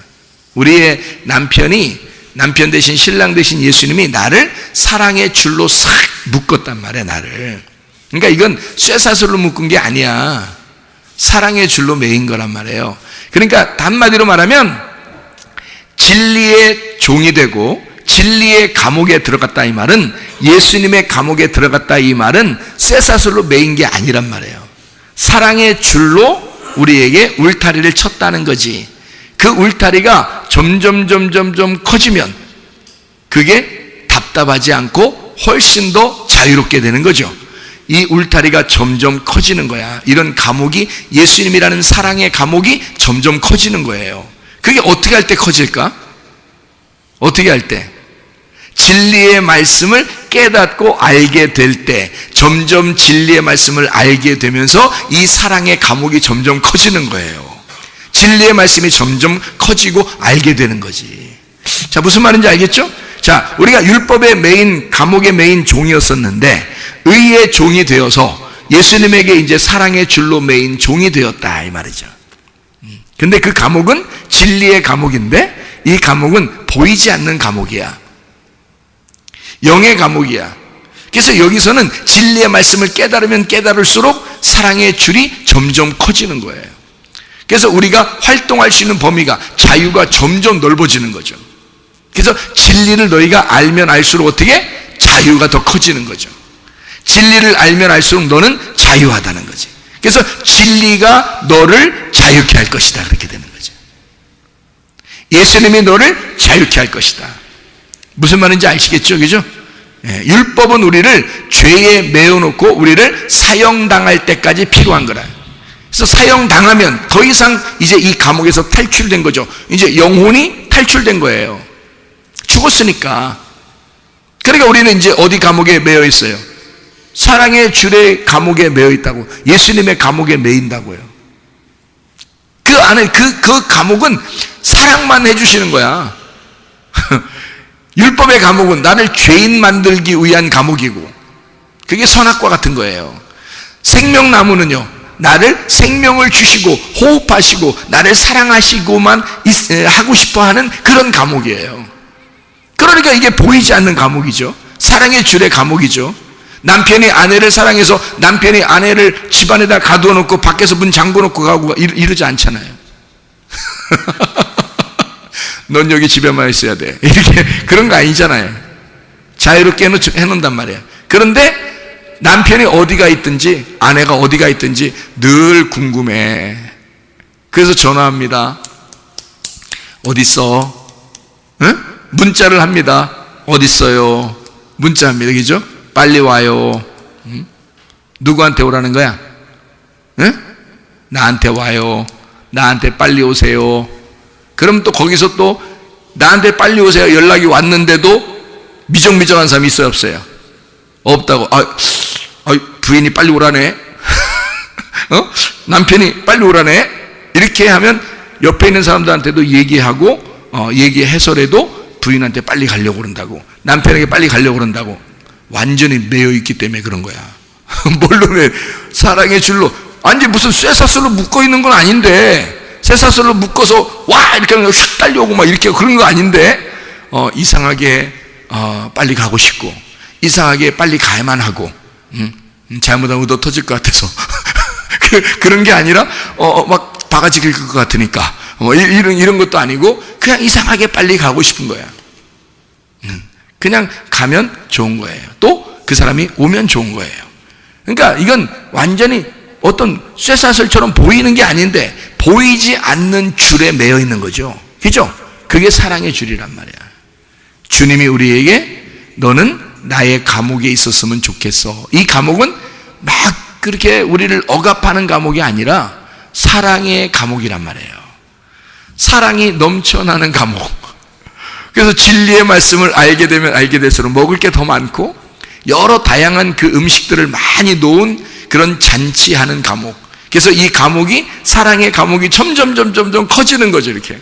우리의 남편 대신 신랑 대신 예수님이 나를 사랑의 줄로 싹 묶었단 말이야, 나를. 그러니까 이건 쇠사슬로 묶은 게 아니야. 사랑의 줄로 메인 거란 말이에요. 그러니까 한마디로 말하면 진리의 종이 되고 진리의 감옥에 들어갔다 이 말은, 예수님의 감옥에 들어갔다 이 말은 쇠사슬로 메인 게 아니란 말이에요. 사랑의 줄로 우리에게 울타리를 쳤다는 거지. 그 울타리가 점점 커지면 그게 답답하지 않고 훨씬 더 자유롭게 되는 거죠. 이 울타리가 점점 커지는 거야. 이런 감옥이, 예수님이라는 사랑의 감옥이 점점 커지는 거예요. 그게 어떻게 할 때 커질까? 어떻게 할 때? 진리의 말씀을 깨닫고 알게 될 때, 점점 진리의 말씀을 알게 되면서 이 사랑의 감옥이 점점 커지는 거예요. 진리의 말씀이 점점 커지고 알게 되는 거지. 자, 무슨 말인지 알겠죠? 자, 우리가 율법의 메인, 감옥의 메인 종이었었는데 의의 종이 되어서 예수님에게 이제 사랑의 줄로 메인 종이 되었다 이 말이죠. 근데 그 감옥은 진리의 감옥인데 이 감옥은 보이지 않는 감옥이야. 영의 감옥이야. 그래서 여기서는 진리의 말씀을 깨달으면 깨달을수록 사랑의 줄이 점점 커지는 거예요. 그래서 우리가 활동할 수 있는 범위가, 자유가 점점 넓어지는 거죠. 그래서 진리를 너희가 알면 알수록 어떻게? 자유가 더 커지는 거죠. 진리를 알면 알수록 너는 자유하다는 거지. 그래서 진리가 너를 자유케 할 것이다, 그렇게 되는 거죠. 예수님이 너를 자유케 할 것이다. 무슨 말인지 아시겠죠? 그죠? 예, 율법은 우리를 죄에 메어놓고 우리를 사형당할 때까지 필요한 거라. 그래서 사형당하면 더 이상 이제 이 감옥에서 탈출된 거죠. 이제 영혼이 탈출된 거예요. 죽었으니까. 그러니까 우리는 이제 어디 감옥에 매여 있어요? 사랑의 줄의 감옥에 매여 있다고. 예수님의 감옥에 매인다고요. 그 안에 그 감옥은 사랑만 해주시는 거야. 율법의 감옥은 나를 죄인 만들기 위한 감옥이고, 그게 선악과 같은 거예요. 생명나무는요, 나를 생명을 주시고 호흡하시고 나를 사랑하시고만 하고 싶어하는 그런 감옥이에요. 그러니까 이게 보이지 않는 감옥이죠. 사랑의 줄의 감옥이죠. 남편이 아내를 사랑해서 남편이 아내를 집안에다 가두어 놓고 밖에서 문 잠궈 놓고 가고 이러지 않잖아요. 넌 여기 집에만 있어야 돼. 이렇게 그런 거 아니잖아요. 자유롭게 해놓는단 말이에요. 그런데 남편이 어디가 있든지 아내가 어디가 있든지 늘 궁금해. 그래서 전화합니다. 어디 있어? 응? 문자를 합니다. 어디 있어요? 문자합니다. 그죠? 빨리 와요. 응? 누구한테 오라는 거야? 응? 나한테 와요. 나한테 빨리 오세요. 그럼 또 거기서 또 나한테 빨리 오세요 연락이 왔는데도 미정미정한 사람이 있어요, 없어요? 없다고. 부인이 빨리 오라네. 남편이 빨리 오라네. 이렇게 하면 옆에 있는 사람들한테도 얘기하고 얘기해서라도 부인한테 빨리 가려고 그런다고, 남편에게 빨리 가려고 그런다고. 완전히 매여 있기 때문에 그런 거야. 물론 사랑의 줄로 아니 무슨 쇠사슬로 묶어 있는 건 아닌데, 쇠사슬로 묶어서 와 이렇게 하면 휙 달려오고 막 이렇게 그런 거 아닌데 이상하게 빨리 가고 싶고 이상하게 빨리 가야만 하고 잘못하면 의도 터질 것 같아서 그런 게 아니라 막 바가지 긁을 것 같으니까 이런 것도 아니고 그냥 이상하게 빨리 가고 싶은 거야. 그냥 가면 좋은 거예요. 또 그 사람이 오면 좋은 거예요. 그러니까 이건 완전히 어떤 쇠사슬처럼 보이는 게 아닌데 보이지 않는 줄에 매여 있는 거죠. 그죠? 그게 사랑의 줄이란 말이야. 주님이 우리에게 너는 나의 감옥에 있었으면 좋겠어. 이 감옥은 막 그렇게 우리를 억압하는 감옥이 아니라 사랑의 감옥이란 말이에요. 사랑이 넘쳐나는 감옥. 그래서 진리의 말씀을 알게 되면 알게 될수록 먹을 게 더 많고 여러 다양한 그 음식들을 많이 놓은 그런 잔치하는 감옥. 그래서 이 감옥이 사랑의 감옥이 점점 커지는 거죠. 이렇게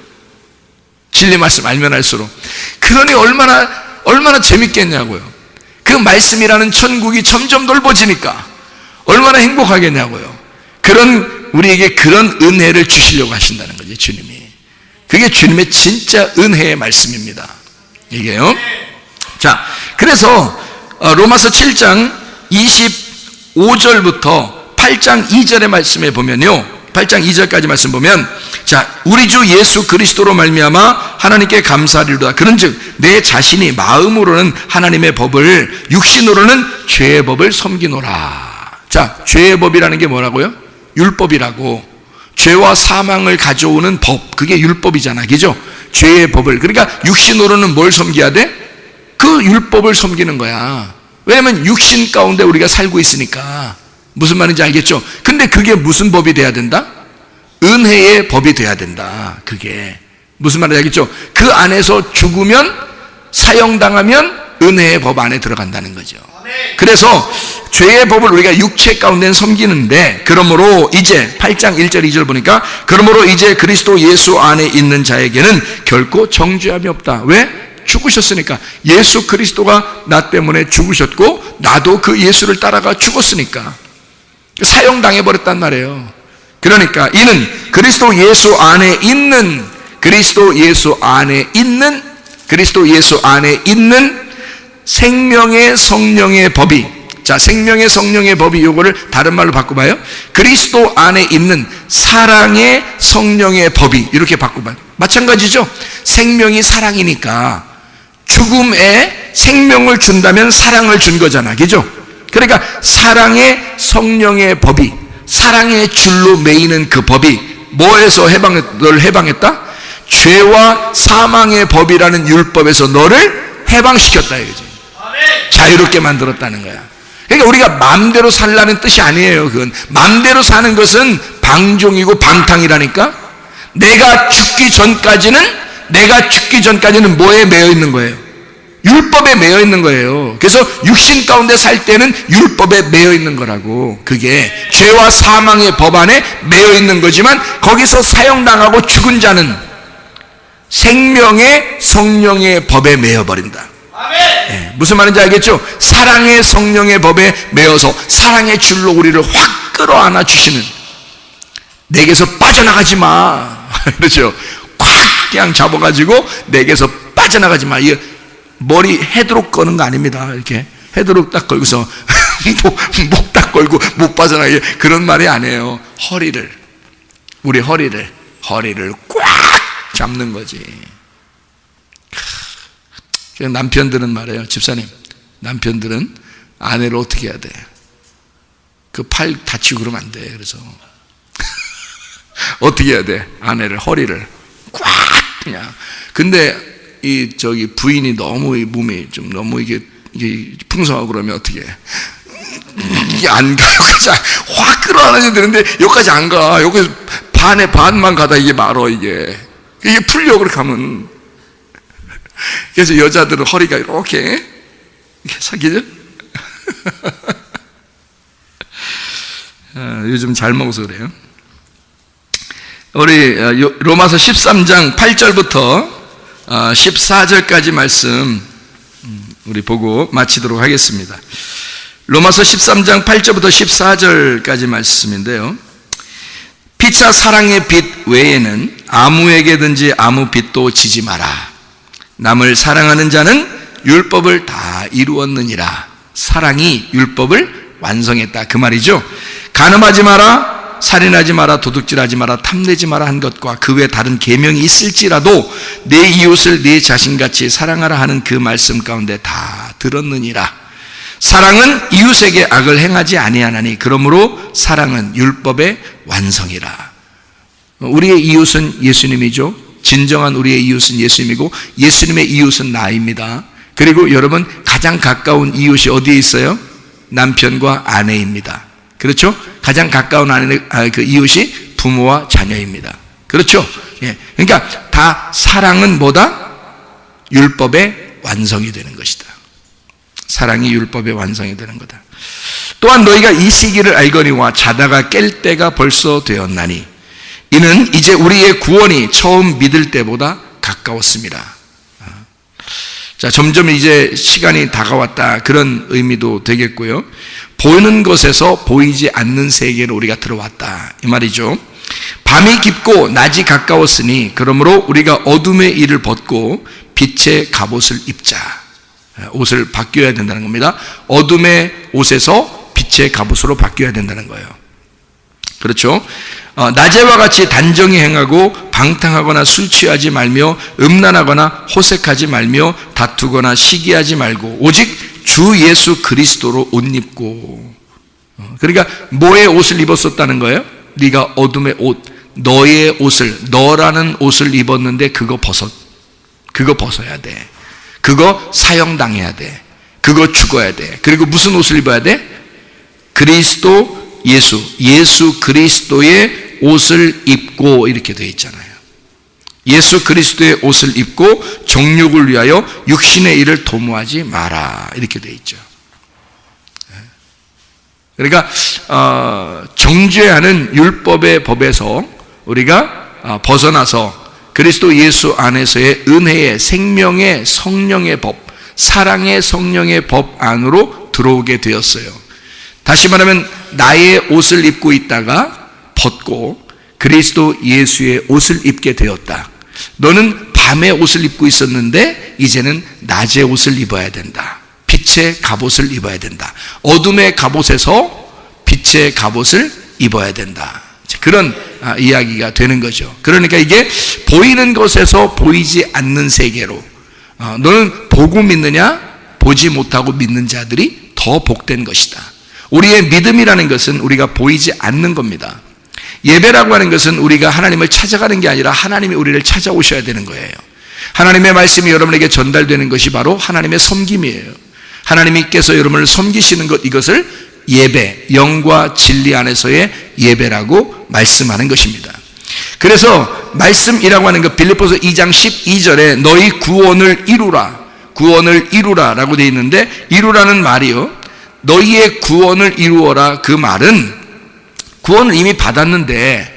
진리 말씀 알면 알수록. 그러니 얼마나 재밌겠냐고요. 그 말씀이라는 천국이 점점 넓어지니까 얼마나 행복하겠냐고요. 우리에게 그런 은혜를 주시려고 하신다는 거죠, 주님이. 그게 주님의 진짜 은혜의 말씀입니다, 이게요. 자, 그래서 로마서 7장 25절부터 8장 2절의 말씀에 보면요, 8장 2절까지 말씀 보면, 자, 우리 주 예수 그리스도로 말미암아 하나님께 감사하리로다. 그런즉 내 자신이 마음으로는 하나님의 법을, 육신으로는 죄의 법을 섬기노라. 자, 죄의 법이라는 게 뭐라고요? 율법이라고. 죄와 사망을 가져오는 법, 그게 율법이잖아, 그죠? 죄의 법을. 그러니까 육신으로는 뭘 섬겨야 돼? 그 율법을 섬기는 거야. 왜냐면 육신 가운데 우리가 살고 있으니까. 무슨 말인지 알겠죠? 근데 그게 무슨 법이 돼야 된다? 은혜의 법이 돼야 된다. 그게 무슨 말인지 알겠죠? 그 안에서 죽으면, 사형당하면 은혜의 법 안에 들어간다는 거죠. 그래서 죄의 법을 우리가 육체 가운데는 섬기는데, 그러므로 이제 8장 1절 2절 보니까, 그러므로 이제 그리스도 예수 안에 있는 자에게는 결코 정죄함이 없다. 왜? 죽으셨으니까. 예수 그리스도가 나 때문에 죽으셨고 나도 그 예수를 따라가 죽었으니까 사형당해 버렸단 말이에요. 그러니까 이는 그리스도 예수 안에 있는 생명의 성령의 법이, 자, 생명의 성령의 법이, 요거를 다른 말로 바꿔봐요. 그리스도 안에 있는 사랑의 성령의 법이, 이렇게 바꿔봐요. 마찬가지죠. 생명이 사랑이니까 죽음에 생명을 준다면 사랑을 준 거잖아, 그죠? 그러니까 사랑의 성령의 법이, 사랑의 줄로 매이는 그 법이 뭐에서 너를 해방했다? 죄와 사망의 법이라는 율법에서 너를 해방시켰다, 이거지. 자유롭게 만들었다는 거야. 그러니까 우리가 마음대로 살라는 뜻이 아니에요. 그건 마음대로 사는 것은 방종이고 방탕이라니까. 내가 죽기 전까지는 뭐에 매여 있는 거예요? 율법에 매여 있는 거예요. 그래서 육신 가운데 살 때는 율법에 매여 있는 거라고. 그게 죄와 사망의 법 안에 매여 있는 거지만 거기서 사형당하고 죽은 자는 생명의 성령의 법에 매여 버린다. 네, 무슨 말인지 알겠죠? 사랑의 성령의 법에 매여서 사랑의 줄로 우리를 확 끌어안아 주시는, 내게서 빠져나가지 마. 그렇죠? 확 그냥 잡아가지고 내게서 빠져나가지 마. 이게 머리 헤드록 거는 거 아닙니다. 이렇게 헤드록 딱 걸고서 목 딱 걸고 못 빠져나가게 그런 말이 아니에요. 우리 허리를 꽉 잡는 거지. 남편들은 말해요. 집사님, 남편들은 아내를 어떻게 해야 돼? 그 팔 다치고 그러면 안 돼. 그래서 어떻게 해야 돼? 아내를 허리를 꽉 그냥. 근데 부인이 너무 몸이 좀 너무 이게 풍성하고 그러면 어떻게 해? 이게 안 가. 여기까지 확 끌어안아야 되는데 여기까지 안 가. 여기서 반만 가다 이게 말어. 이게 풀려 그렇게 하면. 그래서 여자들은 허리가 이렇게 사기죠? 요즘 잘 먹어서 그래요. 우리 로마서 13장 8절부터 14절까지 말씀 우리 보고 마치도록 하겠습니다. 로마서 13장 8절부터 14절까지 말씀인데요. 피차 사랑의 빛 외에는 아무에게든지 아무 빛도 지지 마라. 남을 사랑하는 자는 율법을 다 이루었느니라. 사랑이 율법을 완성했다 그 말이죠. 간음하지 마라, 살인하지 마라, 도둑질하지 마라, 탐내지 마라 한 것과 그 외 다른 계명이 있을지라도 내 이웃을 내 자신같이 사랑하라 하는 그 말씀 가운데 다 들었느니라. 사랑은 이웃에게 악을 행하지 아니하나니 그러므로 사랑은 율법의 완성이라. 우리의 이웃은 예수님이죠. 진정한 우리의 이웃은 예수님이고 예수님의 이웃은 나입니다. 그리고 여러분 가장 가까운 이웃이 어디에 있어요? 남편과 아내입니다. 그렇죠? 가장 가까운 그 이웃이 부모와 자녀입니다. 그렇죠? 예. 그러니까 다 사랑은 뭐다? 율법의 완성이 되는 것이다. 사랑이 율법의 완성이 되는 거다. 또한 너희가 이 시기를 알거니와 자다가 깰 때가 벌써 되었나니 이는 이제 우리의 구원이 처음 믿을 때보다 가까웠습니다. 자, 점점 이제 시간이 다가왔다 그런 의미도 되겠고요. 보이는 것에서 보이지 않는 세계로 우리가 들어왔다 이 말이죠. 밤이 깊고 낮이 가까웠으니 그러므로 우리가 어둠의 일을 벗고 빛의 갑옷을 입자. 옷을 바뀌어야 된다는 겁니다. 어둠의 옷에서 빛의 갑옷으로 바뀌어야 된다는 거예요. 그렇죠? 낮에와 같이 단정히 행하고 방탕하거나 술 취하지 말며 음란하거나 호색하지 말며 다투거나 시기하지 말고 오직 주 예수 그리스도로 옷 입고. 그러니까 뭐의 옷을 입었었다는 거예요? 네가 어둠의 옷, 너의 옷을, 너라는 옷을 입었는데 그거 벗어야 돼. 그거 사형당해야 돼. 그거 죽어야 돼. 그리고 무슨 옷을 입어야 돼? 그리스도 예수 그리스도의 옷을 입고 이렇게 되어 있잖아요. 예수 그리스도의 옷을 입고 정욕을 위하여 육신의 일을 도모하지 마라 이렇게 되어 있죠. 그러니까 정죄하는 율법의 법에서 우리가 벗어나서 그리스도 예수 안에서의 은혜의 생명의 성령의 법, 사랑의 성령의 법 안으로 들어오게 되었어요. 다시 말하면 나의 옷을 입고 있다가 벗고 그리스도 예수의 옷을 입게 되었다. 너는 밤의 옷을 입고 있었는데 이제는 낮의 옷을 입어야 된다. 빛의 갑옷을 입어야 된다. 어둠의 갑옷에서 빛의 갑옷을 입어야 된다. 그런 이야기가 되는 거죠. 그러니까 이게 보이는 것에서 보이지 않는 세계로 너는 보고 믿느냐 보지 못하고 믿는 자들이 더 복된 것이다. 우리의 믿음이라는 것은 우리가 보이지 않는 겁니다. 예배라고 하는 것은 우리가 하나님을 찾아가는 게 아니라 하나님이 우리를 찾아오셔야 되는 거예요. 하나님의 말씀이 여러분에게 전달되는 것이 바로 하나님의 섬김이에요. 하나님께서 여러분을 섬기시는 것, 이것을 예배, 영과 진리 안에서의 예배라고 말씀하는 것입니다. 그래서 말씀이라고 하는 것, 빌립보서 2장 12절에 너희 구원을 이루라 라고 되어 있는데, 이루라는 말이요, 너희의 구원을 이루어라. 그 말은 구원을 이미 받았는데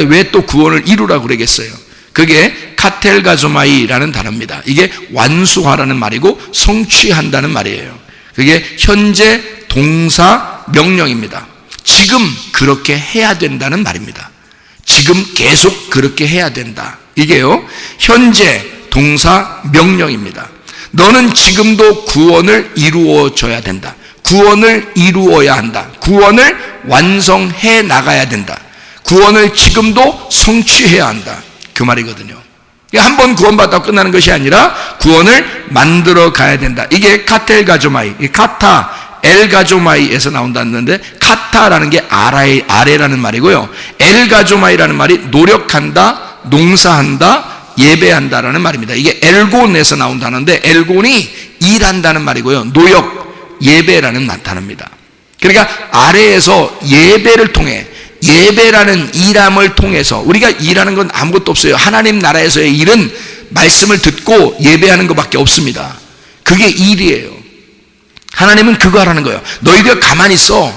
왜 또 구원을 이루라고 그러겠어요? 그게 카텔가조마이라는 단어입니다. 이게 완수하라는 말이고 성취한다는 말이에요. 그게 현재 동사 명령입니다. 지금 그렇게 해야 된다는 말입니다. 지금 계속 그렇게 해야 된다. 이게요, 현재 동사 명령입니다. 너는 지금도 구원을 이루어줘야 된다. 구원을 이루어야 한다. 구원을 완성해 나가야 된다. 구원을 지금도 성취해야 한다. 그 말이거든요. 한 번 구원받다고 끝나는 것이 아니라 구원을 만들어 가야 된다. 이게 카텔가조마이, 카타 엘가조마이에서 나온다는데, 카타라는 게 아래라는 말이고요, 엘가조마이라는 말이 노력한다, 농사한다, 예배한다라는 말입니다. 이게 엘곤에서 나온다는데, 엘곤이 일한다는 말이고요, 노역, 예배라는 단어입니다. 그러니까 아래에서 예배를 통해, 예배라는 일함을 통해서, 우리가 일하는 건 아무것도 없어요. 하나님 나라에서의 일은 말씀을 듣고 예배하는 것밖에 없습니다. 그게 일이에요. 하나님은 그거 하라는 거예요. 너희들 가만히 있어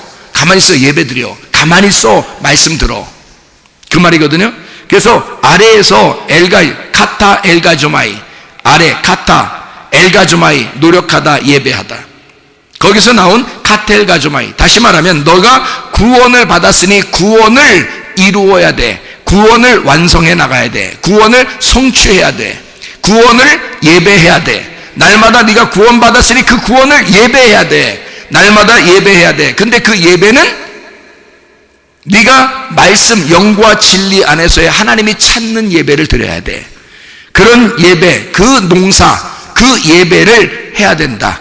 예배 드려. 가만히 있어 말씀 들어. 그 말이거든요. 그래서 아래에서 카타 엘가조마이, 아래 카타 엘가조마이, 노력하다, 예배하다. 거기서 나온 카텔가조마이, 다시 말하면 너가 구원을 받았으니 구원을 이루어야 돼. 구원을 완성해 나가야 돼. 구원을 성취해야 돼. 구원을 예배해야 돼. 날마다 네가 구원받았으니 그 구원을 예배해야 돼. 날마다 예배해야 돼. 근데 그 예배는 네가 말씀, 영과 진리 안에서의 하나님이 찾는 예배를 드려야 돼. 그런 예배, 그 농사, 그 예배를 해야 된다.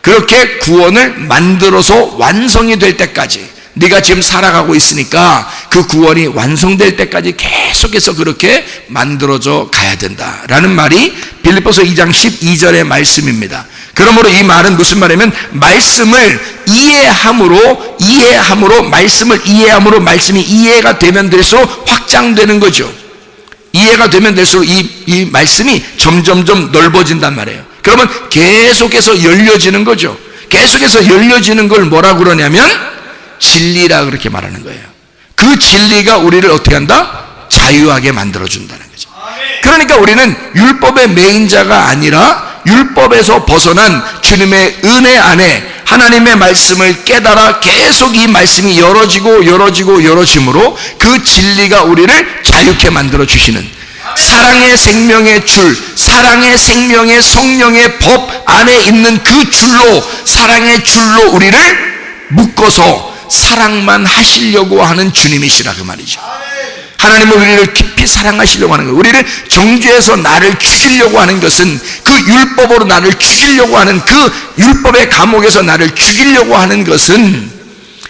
그렇게 구원을 만들어서 완성이 될 때까지, 네가 지금 살아가고 있으니까 그 구원이 완성될 때까지 계속해서 그렇게 만들어져 가야 된다라는 말이 빌립보서 2장 12절의 말씀입니다. 그러므로 이 말은 무슨 말이냐면, 말씀을 이해함으로 말씀을 이해함으로 말씀이 이해가 되면 될수록 확장되는 거죠. 이해가 되면 될수록 이 말씀이 점점점 넓어진단 말이에요. 그러면 계속해서 열려지는 거죠. 계속해서 열려지는 걸 뭐라고 그러냐면 진리라 그렇게 말하는 거예요. 그 진리가 우리를 어떻게 한다? 자유하게 만들어준다는 거죠. 그러니까 우리는 율법의 매인자가 아니라 율법에서 벗어난 주님의 은혜 안에 하나님의 말씀을 깨달아 계속 이 말씀이 열어짐으로 그 진리가 우리를 자유케 만들어 주시는, 사랑의 생명의 줄, 사랑의 생명의 성령의 법 안에 있는 그 줄로, 사랑의 줄로 우리를 묶어서 사랑만 하시려고 하는 주님이시라 그 말이죠. 하나님은 우리를 깊이 사랑하시려고 하는 거예요. 우리를 정죄해서 나를 죽이려고 하는 것은, 그 율법으로 나를 죽이려고 하는, 그 율법의 감옥에서 나를 죽이려고 하는 것은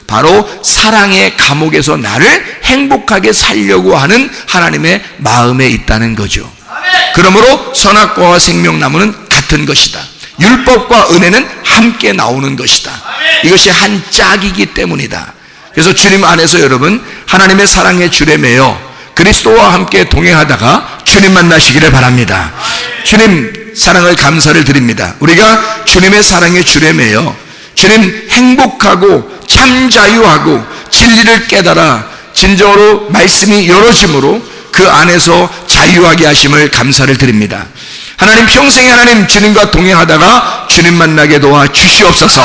바로 사랑의 감옥에서 나를 행복하게 살려고 하는 하나님의 마음에 있다는 거죠. 그러므로 선악과와 생명나무는 같은 것이다. 율법과 은혜는 함께 나오는 것이다. 이것이 한 짝이기 때문이다. 그래서 주님 안에서 여러분, 하나님의 사랑의 줄에 매여 그리스도와 함께 동행하다가 주님 만나시기를 바랍니다. 주님 사랑을 감사를 드립니다. 우리가 주님의 사랑의 줄에 매여 주님 행복하고 참 자유하고 진리를 깨달아 진정으로 말씀이 열어짐으로 그 안에서 자유하게 하심을 감사를 드립니다. 하나님, 평생에 하나님 주님과 동행하다가 주님 만나게 도와 주시옵소서.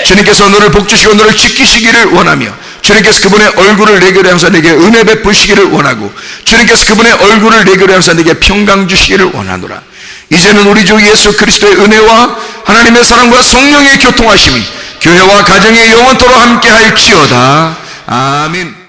주님께서 너를 복주시고 너를 지키시기를 원하며, 주님께서 그분의 얼굴을 내게 향해서 내게 은혜 베푸시기를 원하고, 주님께서 그분의 얼굴을 내게 향해서 내게 평강 주시기를 원하노라. 이제는 우리 주 예수 그리스도의 은혜와 하나님의 사랑과 성령의 교통하심이 교회와 가정에 영원토록 함께할지어다. 아멘.